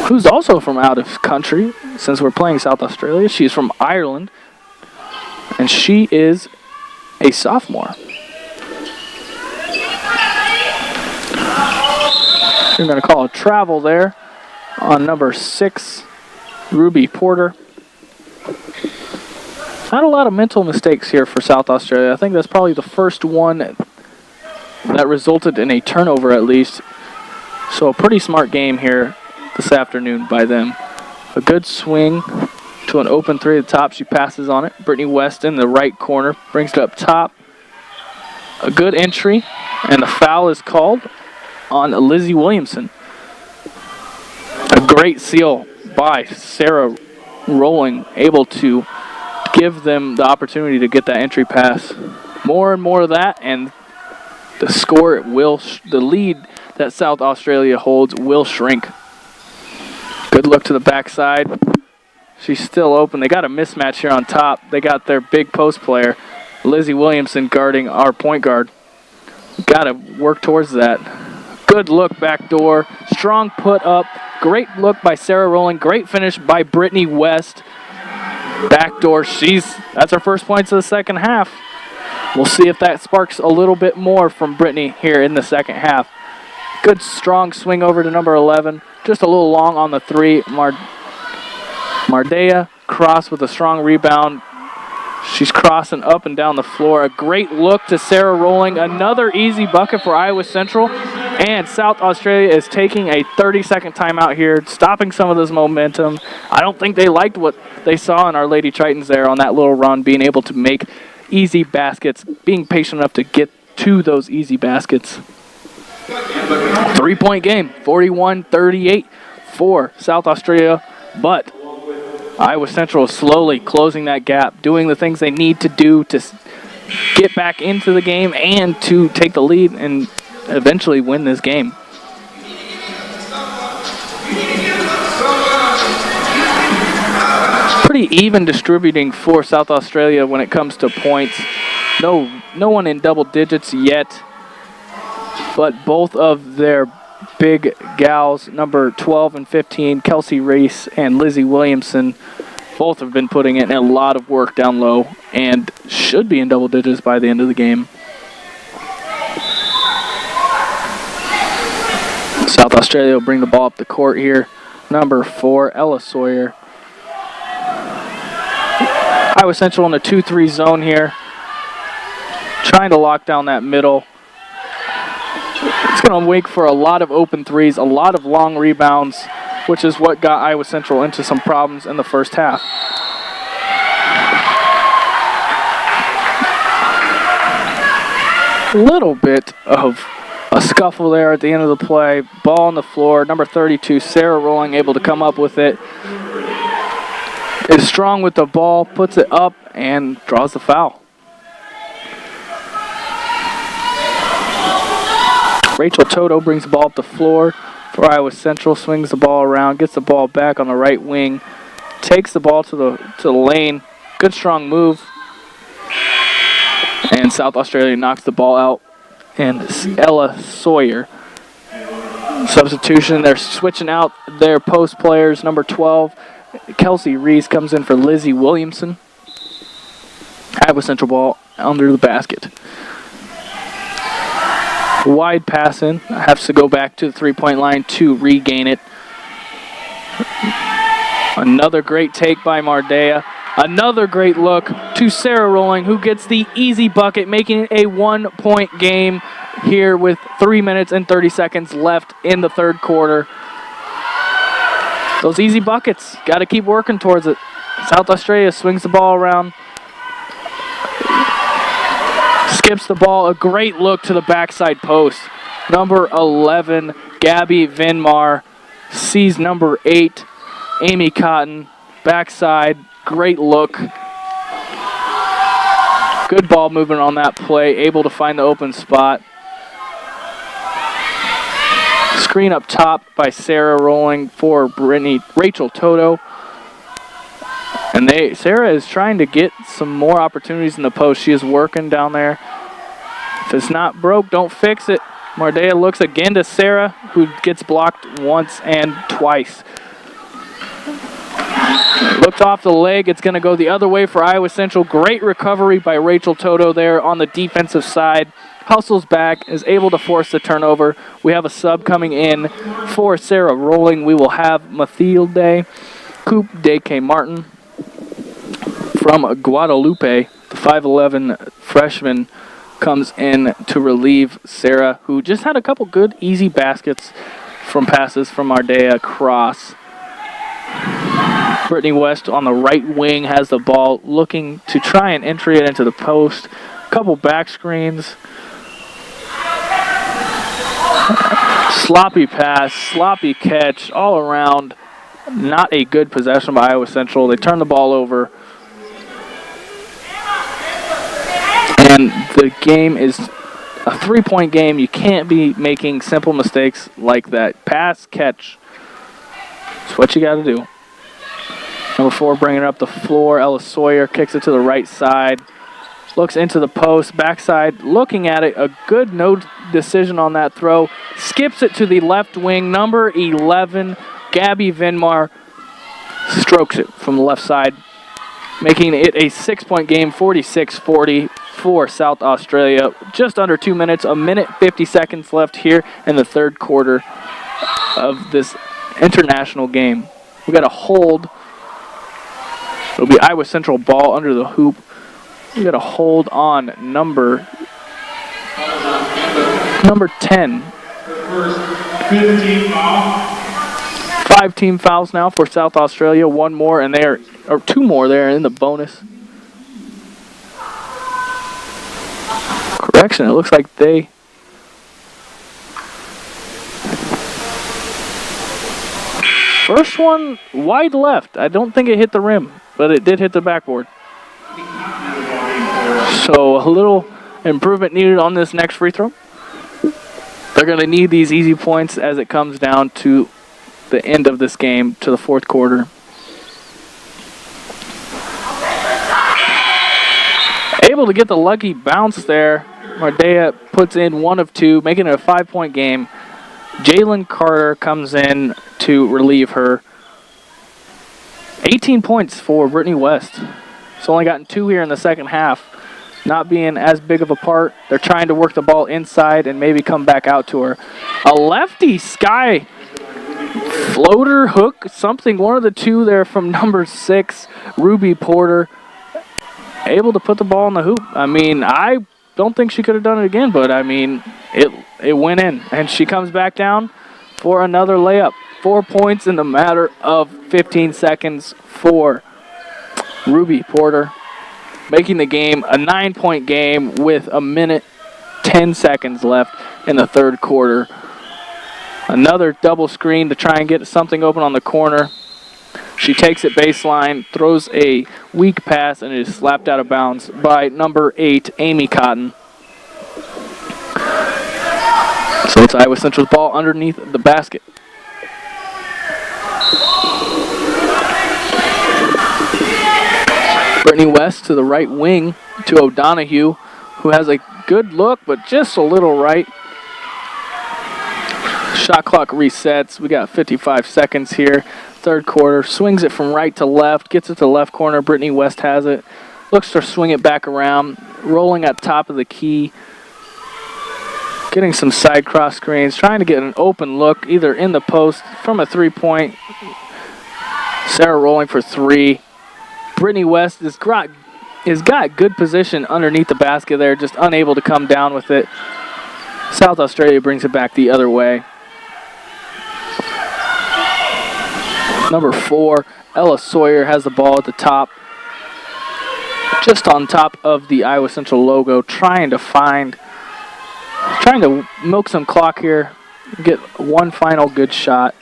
who's also from out of country since we're playing South Australia. She's from Ireland, and she is a sophomore. We're going to call a travel there on number 6, Ruby Porter. Not a lot of mental mistakes here for South Australia. I think that's probably the first one that resulted in a turnover at least. So a pretty smart game here this afternoon by them. A good swing to an open 3 at the top. She passes on it. Brittany West in the right corner brings it up top. A good entry, and the foul is called on Lizzie Williamson. A great seal by Sarah Rowling, able to give them the opportunity to get that entry pass. More and more of that, and the score will, the lead that South Australia holds will shrink. Good look to the backside. She's still open. They got a mismatch here on top. They got their big post player, Lizzie Williamson, guarding our point guard. Got to work towards that. Good look back door. Strong put up. Great look by Sarah Rowling. Great finish by Brittany West. Backdoor. That's her first points of the second half. We'll see if that sparks a little bit more from Brittany here in the second half. Good strong swing over to number 11. Just a little long on the three. Mardea cross with a strong rebound. She's crossing up and down the floor. A great look to Sarah Rowling. Another easy bucket for Iowa Central. And South Australia is taking a 30-second timeout here, stopping some of this momentum. I don't think they liked what they saw in our Lady Tritons there on that little run, being able to make easy baskets, being patient enough to get to those easy baskets. 3-point game, 41-38 for South Australia, but Iowa Central is slowly closing that gap, doing the things they need to do to get back into the game and to take the lead and eventually win this game. Pretty even distributing for South Australia when it comes to points. No one in double digits yet, but both of their big gals, number 12 and 15, Kelsey Reese and Lizzie Williamson, both have been putting in a lot of work down low and should be in double digits by the end of the game. South Australia will bring the ball up the court here. Number 4, Ella Sawyer. Iowa Central in the 2-3 zone here, trying to lock down that middle. It's going to wait for a lot of open threes, a lot of long rebounds, which is what got Iowa Central into some problems in the first half. A little bit of a scuffle there at the end of the play. Ball on the floor. Number 32, Sarah Rowling, able to come up with it. Is strong with the ball, puts it up, and draws the foul. Rachel Toto brings the ball up the floor for Iowa Central, swings the ball around, gets the ball back on the right wing, takes the ball to the lane. Good strong move. And South Australia knocks the ball out. And Ella Sawyer. Substitution, they're switching out their post players. Number 12, Kelsey Reese comes in for Lizzie Williamson. Iowa Central ball under the basket. Wide pass in. Has to go back to the three-point line to regain it. Another great take by Mardea. Another great look to Sarah Rowling, who gets the easy bucket, making it a 1-point game here with 3 minutes and 30 seconds left in the third quarter. Those easy buckets, got to keep working towards it. South Australia swings the ball around. Skips the ball. A great look to the backside post. Number 11, Gabby Vinmar, sees number 8, Amy Cotton. Backside, great look. Good ball movement on that play. Able to find the open spot. Screen up top by Sarah Rowling for Rachel Toto. And Sarah is trying to get some more opportunities in the post. She is working down there. If it's not broke, don't fix it. Mardea looks again to Sarah, who gets blocked once and twice. Looked off the leg. It's going to go the other way for Iowa Central. Great recovery by Rachel Toto there on the defensive side. Hustles back, is able to force the turnover. We have a sub coming in for Sarah Rowling. We will have Mathilde Coupe de K. Martin from Guadalupe. The 5'11 freshman comes in to relieve Sarah, who just had a couple good, easy baskets from passes from Mardea cross. Brittany West on the right wing has the ball, looking to try and entry it into the post. Couple back screens. Sloppy pass, sloppy catch, all around. Not a good possession by Iowa Central. They turn the ball over. And the game is a three-point game. You can't be making simple mistakes like that. Pass, catch. That's what you got to do. Number 4 bringing it up the floor. Ella Sawyer kicks it to the right side. Looks into the post. Backside, looking at it. A good no decision on that throw. Skips it to the left wing. Number 11, Gabby Vinmar, strokes it from the left side, making it a 6-point game, 46-40 for South Australia. Just under 2 minutes, a minute 50 seconds left here in the third quarter of this international game. We got a hold. It'll be Iowa Central ball under the hoop. We got a hold on number 10. First 15 foul. 5 team fouls now for South Australia. One more, and they are, or 2 more there in the bonus. Correction, it looks like they. First one wide left. I don't think it hit the rim, but it did hit the backboard. So a little improvement needed on this next free throw. They're going to need these easy points as it comes down to the end of this game, to the fourth quarter. Able to get the lucky bounce there. Mardea puts in 1 of 2, making it a 5-point game. Jalen Carter comes in to relieve her. 18 points for Brittany West. It's only gotten 2 here in the second half. Not being as big of a part. They're trying to work the ball inside and maybe come back out to her. A lefty sky floater, hook, something, one of the two there from number 6, Ruby Porter. Able to put the ball in the hoop. I mean, I don't think she could have done it again, but I mean, it went in. And she comes back down for another layup. 4 points in the matter of 15 seconds for Ruby Porter, making the game a 9-point game with a minute 10 seconds left in the third quarter. Another double screen to try and get something open on the corner. She takes it baseline, throws a weak pass, and it is slapped out of bounds by number 8, Amy Cotton. So it's Iowa Central's ball underneath the basket. Brittany West to the right wing to O'Donohue, who has a good look, but just a little right. Shot clock resets. We got 55 seconds here. Third quarter. Swings it from right to left. Gets it to left corner. Brittany West has it. Looks to swing it back around. Rolling at top of the key. Getting some side cross screens. Trying to get an open look either in the post from a 3-point. Sarah rolling for 3. Brittany West has got good position underneath the basket there, just unable to come down with it. South Australia brings it back the other way. Number 4, Ella Sawyer has the ball at the top, just on top of the Iowa Central logo, trying to milk some clock here, get one final good shot.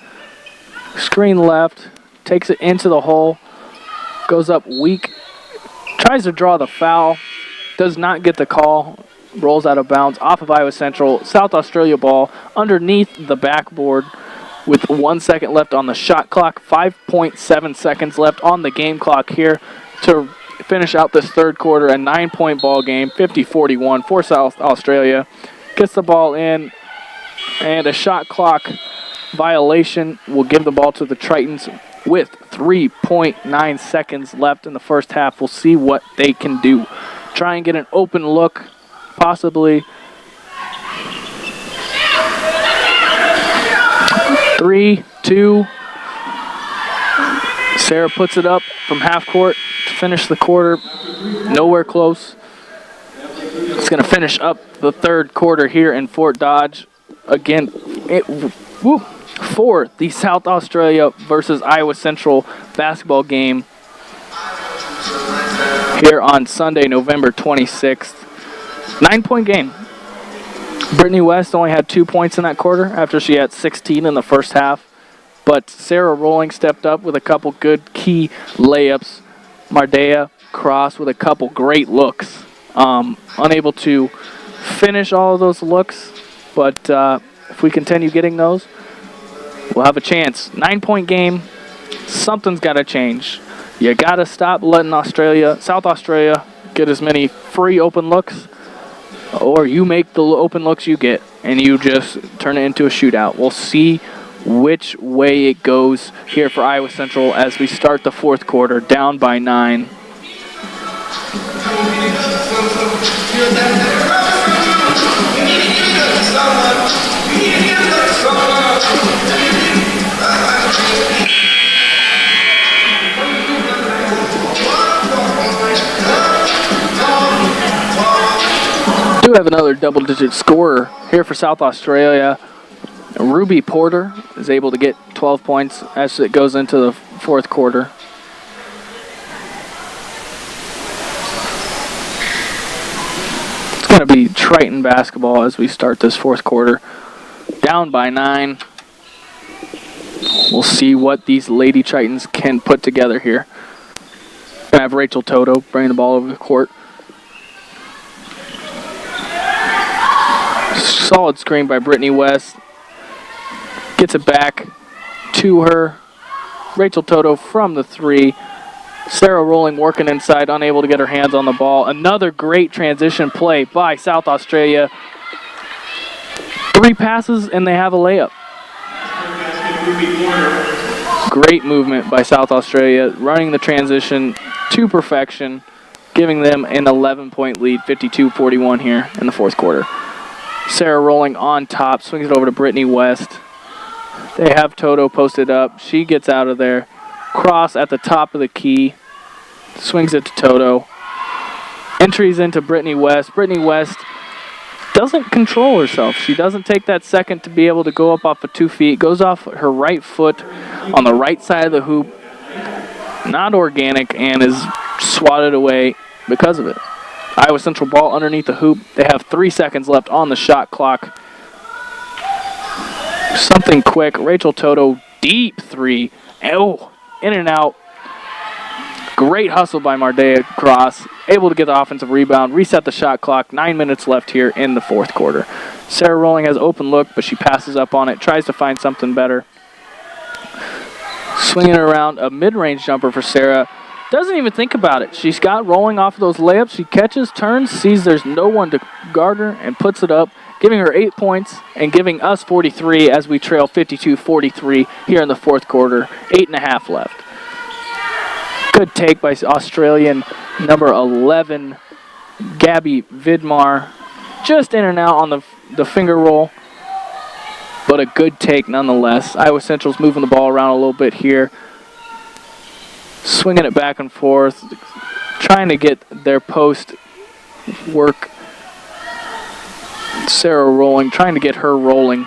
Screen left, takes it into the hole. Goes up weak, tries to draw the foul, does not get the call, rolls out of bounds off of Iowa Central. South Australia ball underneath the backboard with 1 second left on the shot clock, 5.7 seconds left on the game clock here to finish out this third quarter. A 9-point ball game, 50-41 for South Australia. Gets the ball in, and a shot clock violation will give the ball to the Tritons with 3.9 seconds left in the first half. We'll see what they can do. Try and get an open look, possibly. 3, 2. Sarah puts it up from half court to finish the quarter. Nowhere close. It's going to finish up the third quarter here in Fort Dodge. Again, for the South Australia versus Iowa Central basketball game here on Sunday, November 26th. 9-point game. Brittany West only had 2 points in that quarter after she had 16 in the first half. But Sarah Rolling stepped up with a couple good key layups. Mardea Cross with a couple great looks Unable to finish all of those looks, but if we continue getting those, we'll have a chance. 9-point game, something's got to change. You got to stop letting South Australia, get as many free open looks, or you make the open looks you get, and you just turn it into a shootout. We'll see which way it goes here for Iowa Central as we start the fourth quarter, down by 9. Do have another double-digit scorer here for South Australia. Ruby Porter is able to get 12 points as it goes into the fourth quarter. It's going to be Triton basketball as we start this fourth quarter. Down by 9. We'll see what these Lady Tritons can put together here. Going to have Rachel Toto bringing the ball over the court. Solid screen by Brittany West. Gets it back to her. Rachel Toto from the 3. Sarah Rolling working inside, unable to get her hands on the ball. Another great transition play by South Australia. 3 passes and they have a layup. Great movement by South Australia, running the transition to perfection, giving them an 11-point lead, 52-41 here in the fourth quarter. Sarah Rolling on top, swings it over to Brittany West. They have Toto posted up. She gets out of there. Cross at the top of the key. Swings it to Toto. Entries into Brittany West. Brittany West doesn't control herself. She doesn't take that second to be able to go up off of 2 feet. Goes off her right foot on the right side of the hoop. Not organic and is swatted away because of it. Iowa Central ball underneath the hoop. They have 3 seconds left on the shot clock. Something quick. Rachel Toto, deep 3. Oh, in and out. Great hustle by Mardea Cross. Able to get the offensive rebound. Reset the shot clock. 9 minutes left here in the fourth quarter. Sarah Rolling has open look, but she passes up on it. Tries to find something better. Swinging it around. A mid-range jumper for Sarah. Doesn't even think about it. She's got Rolling off of those layups. She catches, turns, sees there's no one to guard her, and puts it up, giving her 8 points and giving us 43 as we trail 52-43 here in the fourth quarter. 8.5 left. Good take by Australian number 11, Gabby Vidmar. Just in and out on the finger roll, but a good take nonetheless. Iowa Central's moving the ball around a little bit here. Swinging it back and forth, trying to get their post work. Sarah Rolling, trying to get her rolling,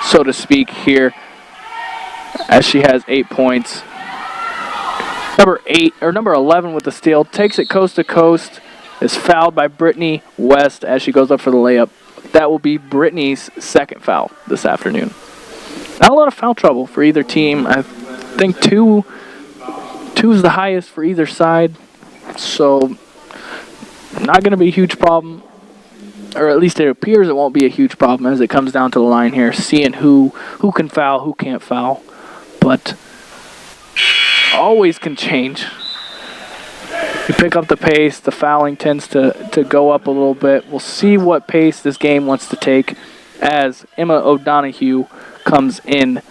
so to speak, here, as she has 8 points. Number 11 with the steal, takes it coast to coast, is fouled by Brittany West as she goes up for the layup. That will be Brittany's second foul this afternoon. Not a lot of foul trouble for either team. I think two is the highest for either side, so not going to be a huge problem, or at least it appears it won't be a huge problem as it comes down to the line here, seeing who can foul, who can't foul, but always can change. You pick up the pace, the fouling tends to go up a little bit. We'll see what pace this game wants to take as Emma O'Donoghue comes in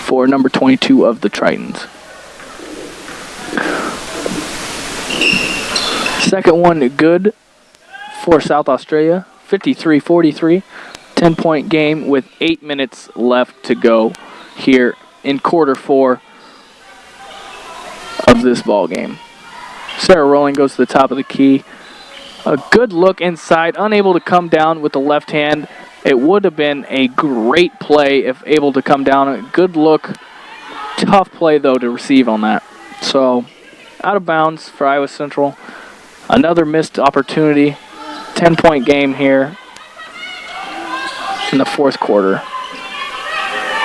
for number 22 of the Tritons. Second one good for South Australia, 53-43. 10-point game with 8 minutes left to go here in quarter 4 of this ball game. Sarah Rolling goes to the top of the key. A good look inside, unable to come down with the left hand. It would have been a great play if able to come down. A good look. Tough play, though, to receive on that. So, out of bounds for Iowa Central. Another missed opportunity. 10-point game here in the fourth quarter.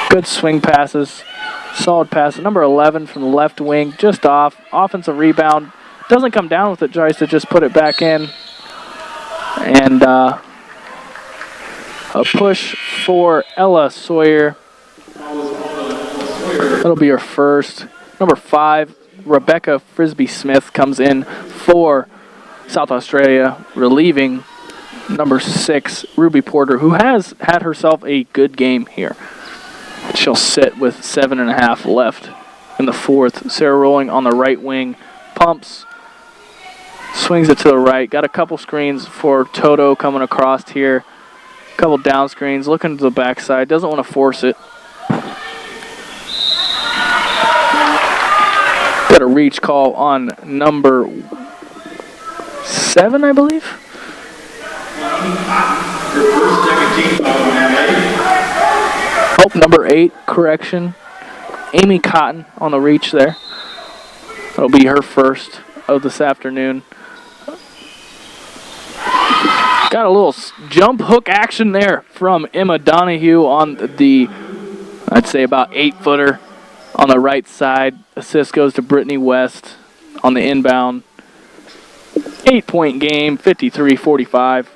Good swing passes. Solid pass. Number 11 from the left wing, just off. Offensive rebound Doesn't come down with it, tries to just put it back in. And a push for Ella Sawyer. That'll be her first. Number 5, Rebecca Frisbee-Smith comes in for South Australia, relieving number 6, Ruby Porter, who has had herself a good game here. She'll sit with 7.5 left in the fourth. Sarah Rolling on the right wing, pumps, swings it to the right. Got a couple screens for Toto coming across here. A couple down screens, looking to the backside. Doesn't want to force it. Got a reach call on number 7, I believe. Oh, number 8, correction. Amy Cotton on the reach there. That'll be her first of this afternoon. Got a little jump hook action there from Emma Donahue on the, I'd say about 8-footer on the right side. Assist goes to Brittany West on the inbound. 8-point game, 53-45.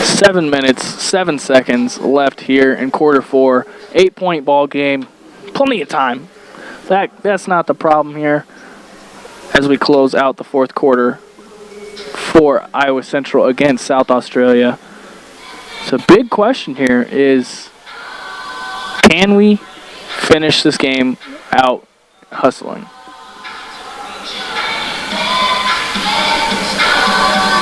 Seven minutes, 7 seconds left here in quarter 4. 8-point ball game. Plenty of time. That's not the problem here as we close out the fourth quarter for Iowa Central against South Australia. So big question here is, can we finish this game out hustling?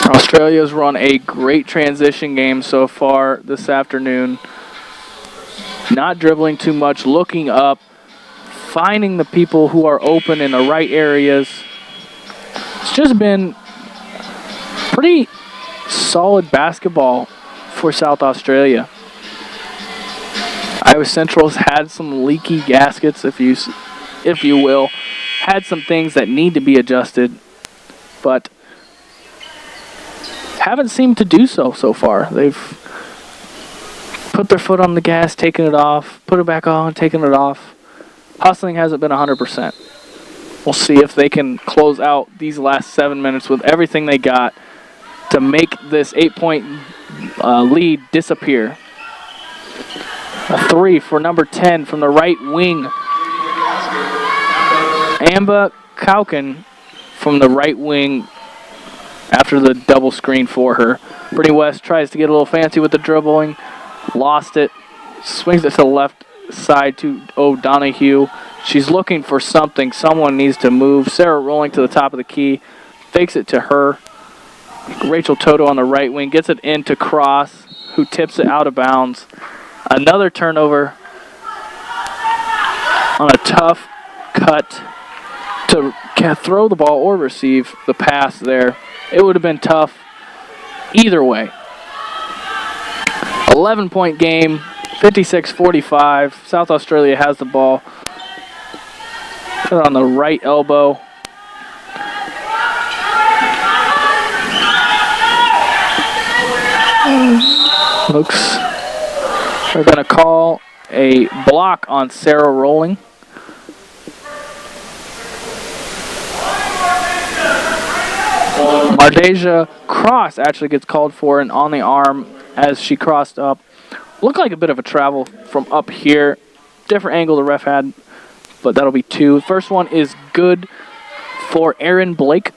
Australia's run a great transition game so far this afternoon. Not dribbling too much, looking up, finding the people who are open in the right areas. It's just been pretty solid basketball for South Australia. Iowa Central's had some leaky gaskets, if you will. Had some things that need to be adjusted, but haven't seemed to do so far. They've put their foot on the gas, taken it off, put it back on, taken it off. Hustling hasn't been 100%. We'll see if they can close out these last 7 minutes with everything they got to make this 8-point lead disappear. A 3 for number 10 from the right wing. Amba Kauken from the right wing after the double screen for her. Brittany West tries to get a little fancy with the dribbling. Lost it. Swings it to the left side to O'Donoghue. She's looking for something. Someone needs to move. Sarah Rolling to the top of the key. Fakes it to her. Rachel Toto on the right wing. Gets it into Cross, who tips it out of bounds. Another turnover on a tough cut to throw the ball or receive the pass there. It would have been tough either way. 11-point game, 56-45. South Australia has the ball. Put it on the right elbow. Looks, they're going to call a block on Sarah Rolling. Mardeja Cross actually gets called for and on the arm as she crossed up. Looked like a bit of a travel from up here. Different angle the ref had, but that'll be 2. First one is good for Erin Blake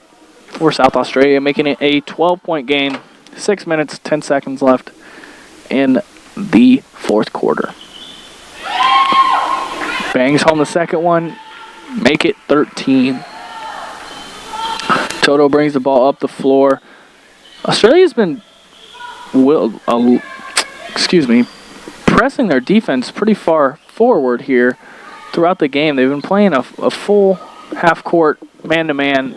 for South Australia, making it a 12-point game. 6 minutes, 10 seconds left in the fourth quarter. Bangs home the second one, make it 13. Toto brings the ball up the floor. Australia's been pressing their defense pretty far forward here throughout the game. They've been playing a full half-court man-to-man,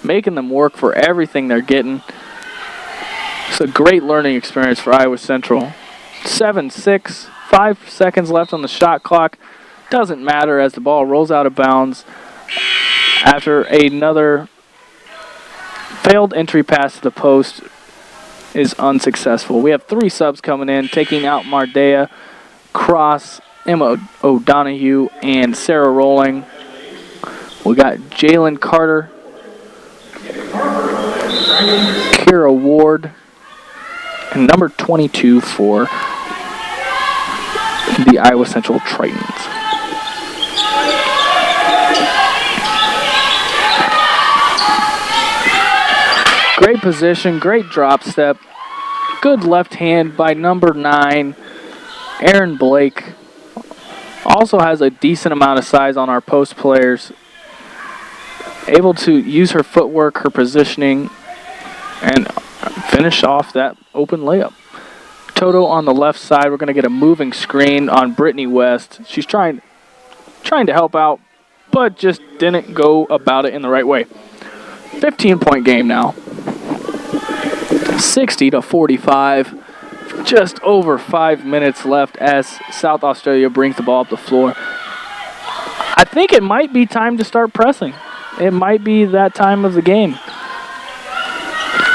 making them work for everything they're getting. It's a great learning experience for Iowa Central. 7-6, 5 seconds left on the shot clock. Doesn't matter as the ball rolls out of bounds after another failed entry pass to the post. is unsuccessful. We have 3 subs coming in, taking out Mardea, Cross, Emma O'Donohue, and Sarah Rowling. We got Jalen Carter, Kira Ward, and number 22 for the Iowa Central Tritons. Great position, great drop step. Good left hand by number 9, Aaron Blake. Also has a decent amount of size on our post players. Able to use her footwork, her positioning, and finish off that open layup. Toto on the left side. We're going to get a moving screen on Brittany West. She's trying to help out, but just didn't go about it in the right way. 15-point game now. 60-45. Just over 5 minutes left as South Australia brings the ball up the floor. I think it might be time to start pressing. It might be that time of the game.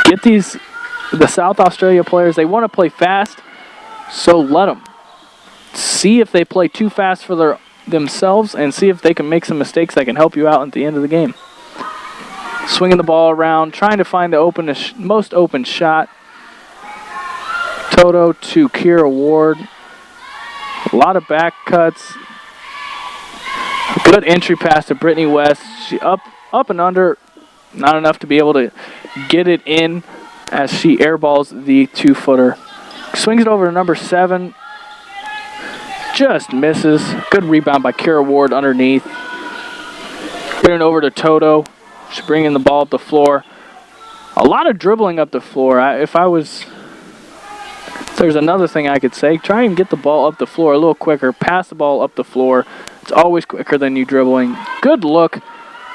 Get the South Australia players, they want to play fast, so let them. See if they play too fast for themselves and see if they can make some mistakes that can help you out at the end of the game. Swinging the ball around, trying to find the most open shot. Toto to Kira Ward. A lot of back cuts. Good entry pass to Brittany West. She up and under. Not enough to be able to get it in as she airballs the 2-footer. Swings it over to number 7. Just misses. Good rebound by Kira Ward underneath. Getting over to Toto. She's bringing the ball up the floor. A lot of dribbling up the floor. If there's another thing I could say, try and get the ball up the floor a little quicker. Pass the ball up the floor. It's always quicker than you dribbling. Good look.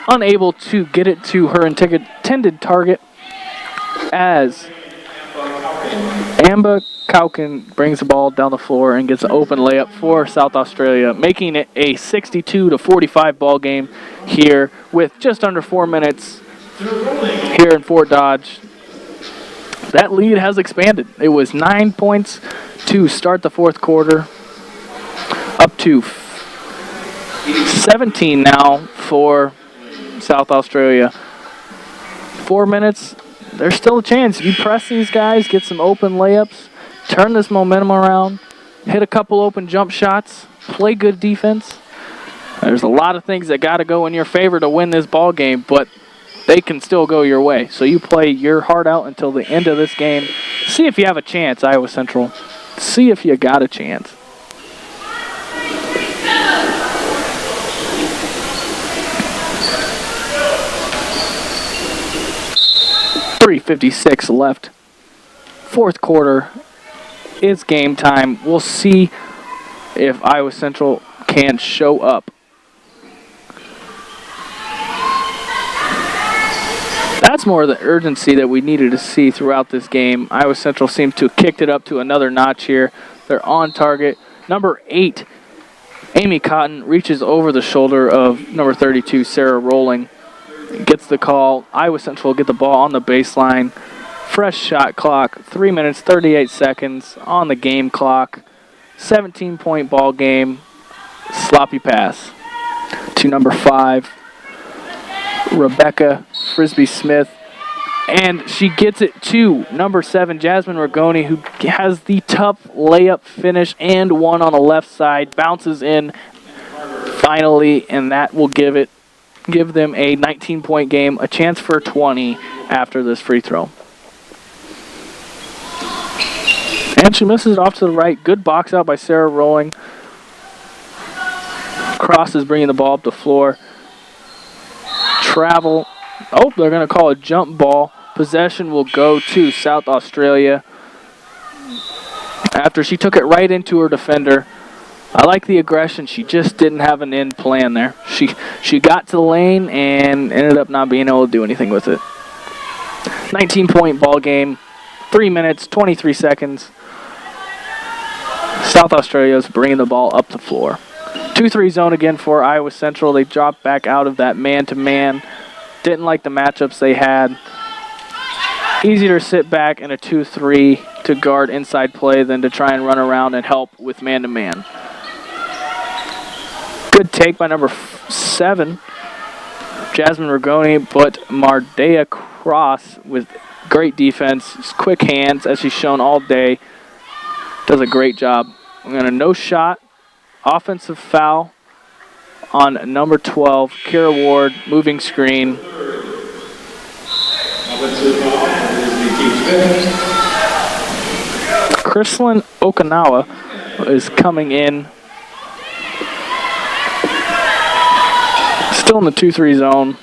Unable to get it to her intended target as Amba Kaukin brings the ball down the floor and gets an open layup for South Australia, making it a 62-45 ball game here with just under 4 minutes here in Fort Dodge. That lead has expanded. It was 9 points to start the fourth quarter, up to 17 now for South Australia. 4 minutes, there's still a chance. If you press these guys, get some open layups, turn this momentum around, hit a couple open jump shots, play good defense. There's a lot of things that got to go in your favor to win this ball game, but they can still go your way. So you play your heart out until the end of this game. See if you have a chance, Iowa Central. See if you got a chance. .356 left. Fourth quarter. It's game time. We'll see if Iowa Central can show up. That's more of the urgency that we needed to see throughout this game. Iowa Central seems to have kicked it up to another notch here. They're on target. Number 8, Amy Cotton, reaches over the shoulder of number 32, Sarah Rowling. Gets the call. Iowa Central will get the ball on the baseline. Fresh shot clock. 3 minutes, 38 seconds on the game clock. 17-point ball game. Sloppy pass to number 5, Rebecca Frisbee Smith. And she gets it to number 7, Jasmine Rigoni, who has the tough layup finish and one on the left side. Bounces in finally, and that will give them a 19-point game, a chance for 20 after this free throw. And she misses it off to the right. Good box out by Sarah Rowling. Cross is bringing the ball up the floor. Travel. Oh, they're going to call a jump ball. Possession will go to South Australia after she took it right into her defender. I like the aggression. She just didn't have an end plan there. She got to the lane and ended up not being able to do anything with it. 19-point ball game. 3 minutes, 23 seconds. South Australia is bringing the ball up the floor. 2-3 zone again for Iowa Central. They dropped back out of that man-to-man. Didn't like the matchups they had. Easier to sit back in a 2-3 to guard inside play than to try and run around and help with man-to-man. Good take by number 7, Jasmine Rigoni, but Mardea Cross with great defense, quick hands as she's shown all day. Does a great job. We're going to no shot, offensive foul on number 12, Kira Ward, moving screen. Chrislyn Okinawa is coming in. Still in the 2-3 zone.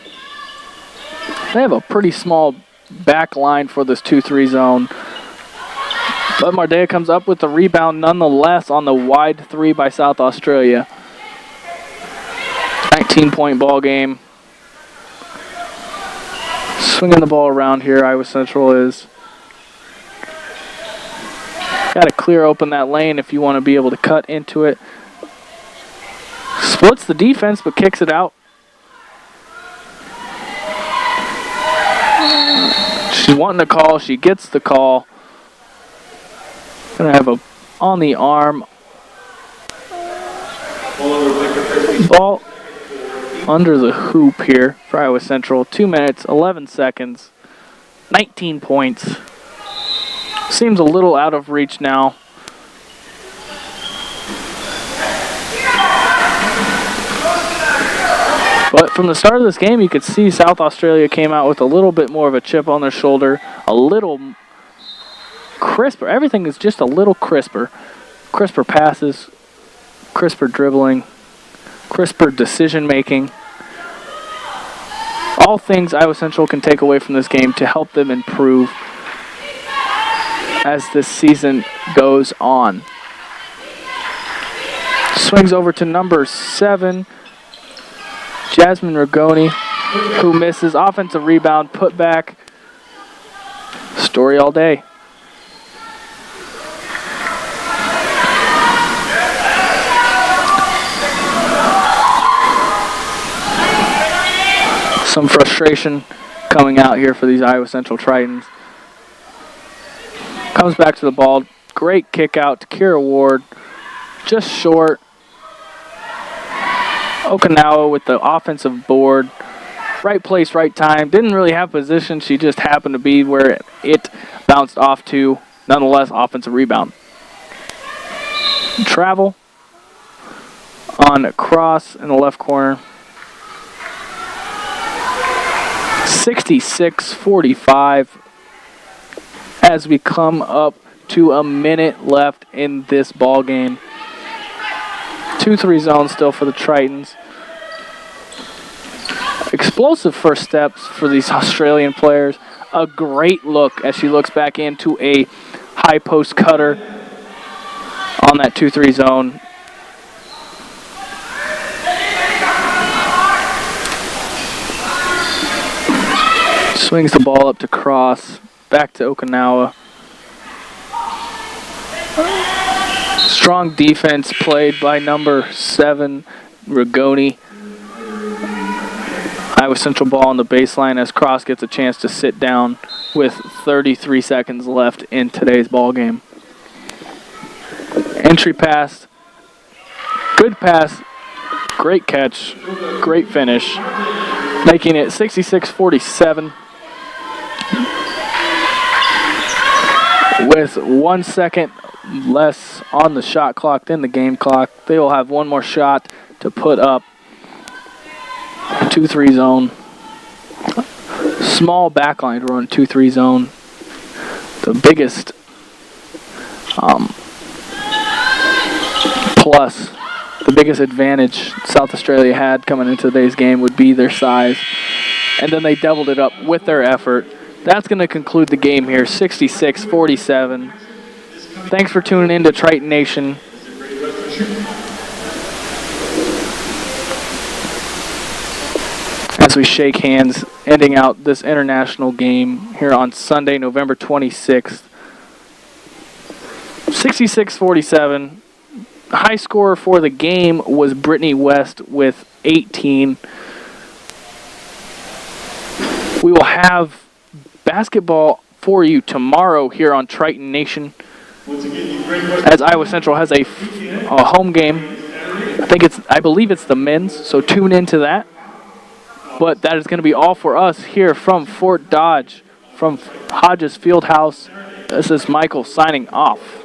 They have a pretty small back line for this 2-3 zone. But Mardea comes up with the rebound nonetheless on the wide 3 by South Australia. 19-point ball game. Swinging the ball around here, Iowa Central is. Got to clear open that lane if you want to be able to cut into it. Splits the defense but kicks it out. She's wanting to call. She gets the call. Gonna have a on the arm. Ball under the hoop here for Iowa Central. 2 minutes, 11 seconds, 19 points. Seems a little out of reach now. But from the start of this game, you could see South Australia came out with a little bit more of a chip on their shoulder, a little crisper. Everything is just a little crisper. Crisper passes, crisper dribbling, crisper decision making. All things Iowa Central can take away from this game to help them improve as this season goes on. Swings over to number 7, Jasmine Rigoni, who misses. Offensive rebound, put back. Story all day. Some frustration coming out here for these Iowa Central Tritons. Comes back to the ball. Great kick out to Kira Ward. Just short. Okinawa with the offensive board. Right place, right time. Didn't really have position. She just happened to be where it bounced off to. Nonetheless, offensive rebound. Travel on a cross in the left corner. 66-45 as we come up to a minute left in this ball game. 2-3 zone still for the Tritons. Explosive first steps for these Australian players. A great look as she looks back into a high post cutter on that 2-3 zone. Swings the ball up to Cross. Back to Okinawa. Strong defense played by number 7, Rigoni. Iowa Central ball on the baseline as Cross gets a chance to sit down with 33 seconds left in today's ball game. Entry pass. Good pass. Great catch. Great finish. Making it 66-47. With 1 second less on the shot clock than the game clock, they will have one more shot to put up. 2-3 zone. Small backline to run 2-3 zone. The biggest plus, the biggest advantage South Australia had coming into today's game would be their size. And then they doubled it up with their effort. That's going to conclude the game here, 66-47. Thanks for tuning in to Triton Nation. As we shake hands, ending out this international game here on Sunday, November 26th. 66-47. High scorer for the game was Brittany West with 18. We will have basketball for you tomorrow here on Triton Nation. Once again, you great question. As Iowa Central has a home game. I believe it's the men's, so tune into that. But that is going to be all for us here from Fort Dodge, from Hodges Fieldhouse. This is Michael signing off.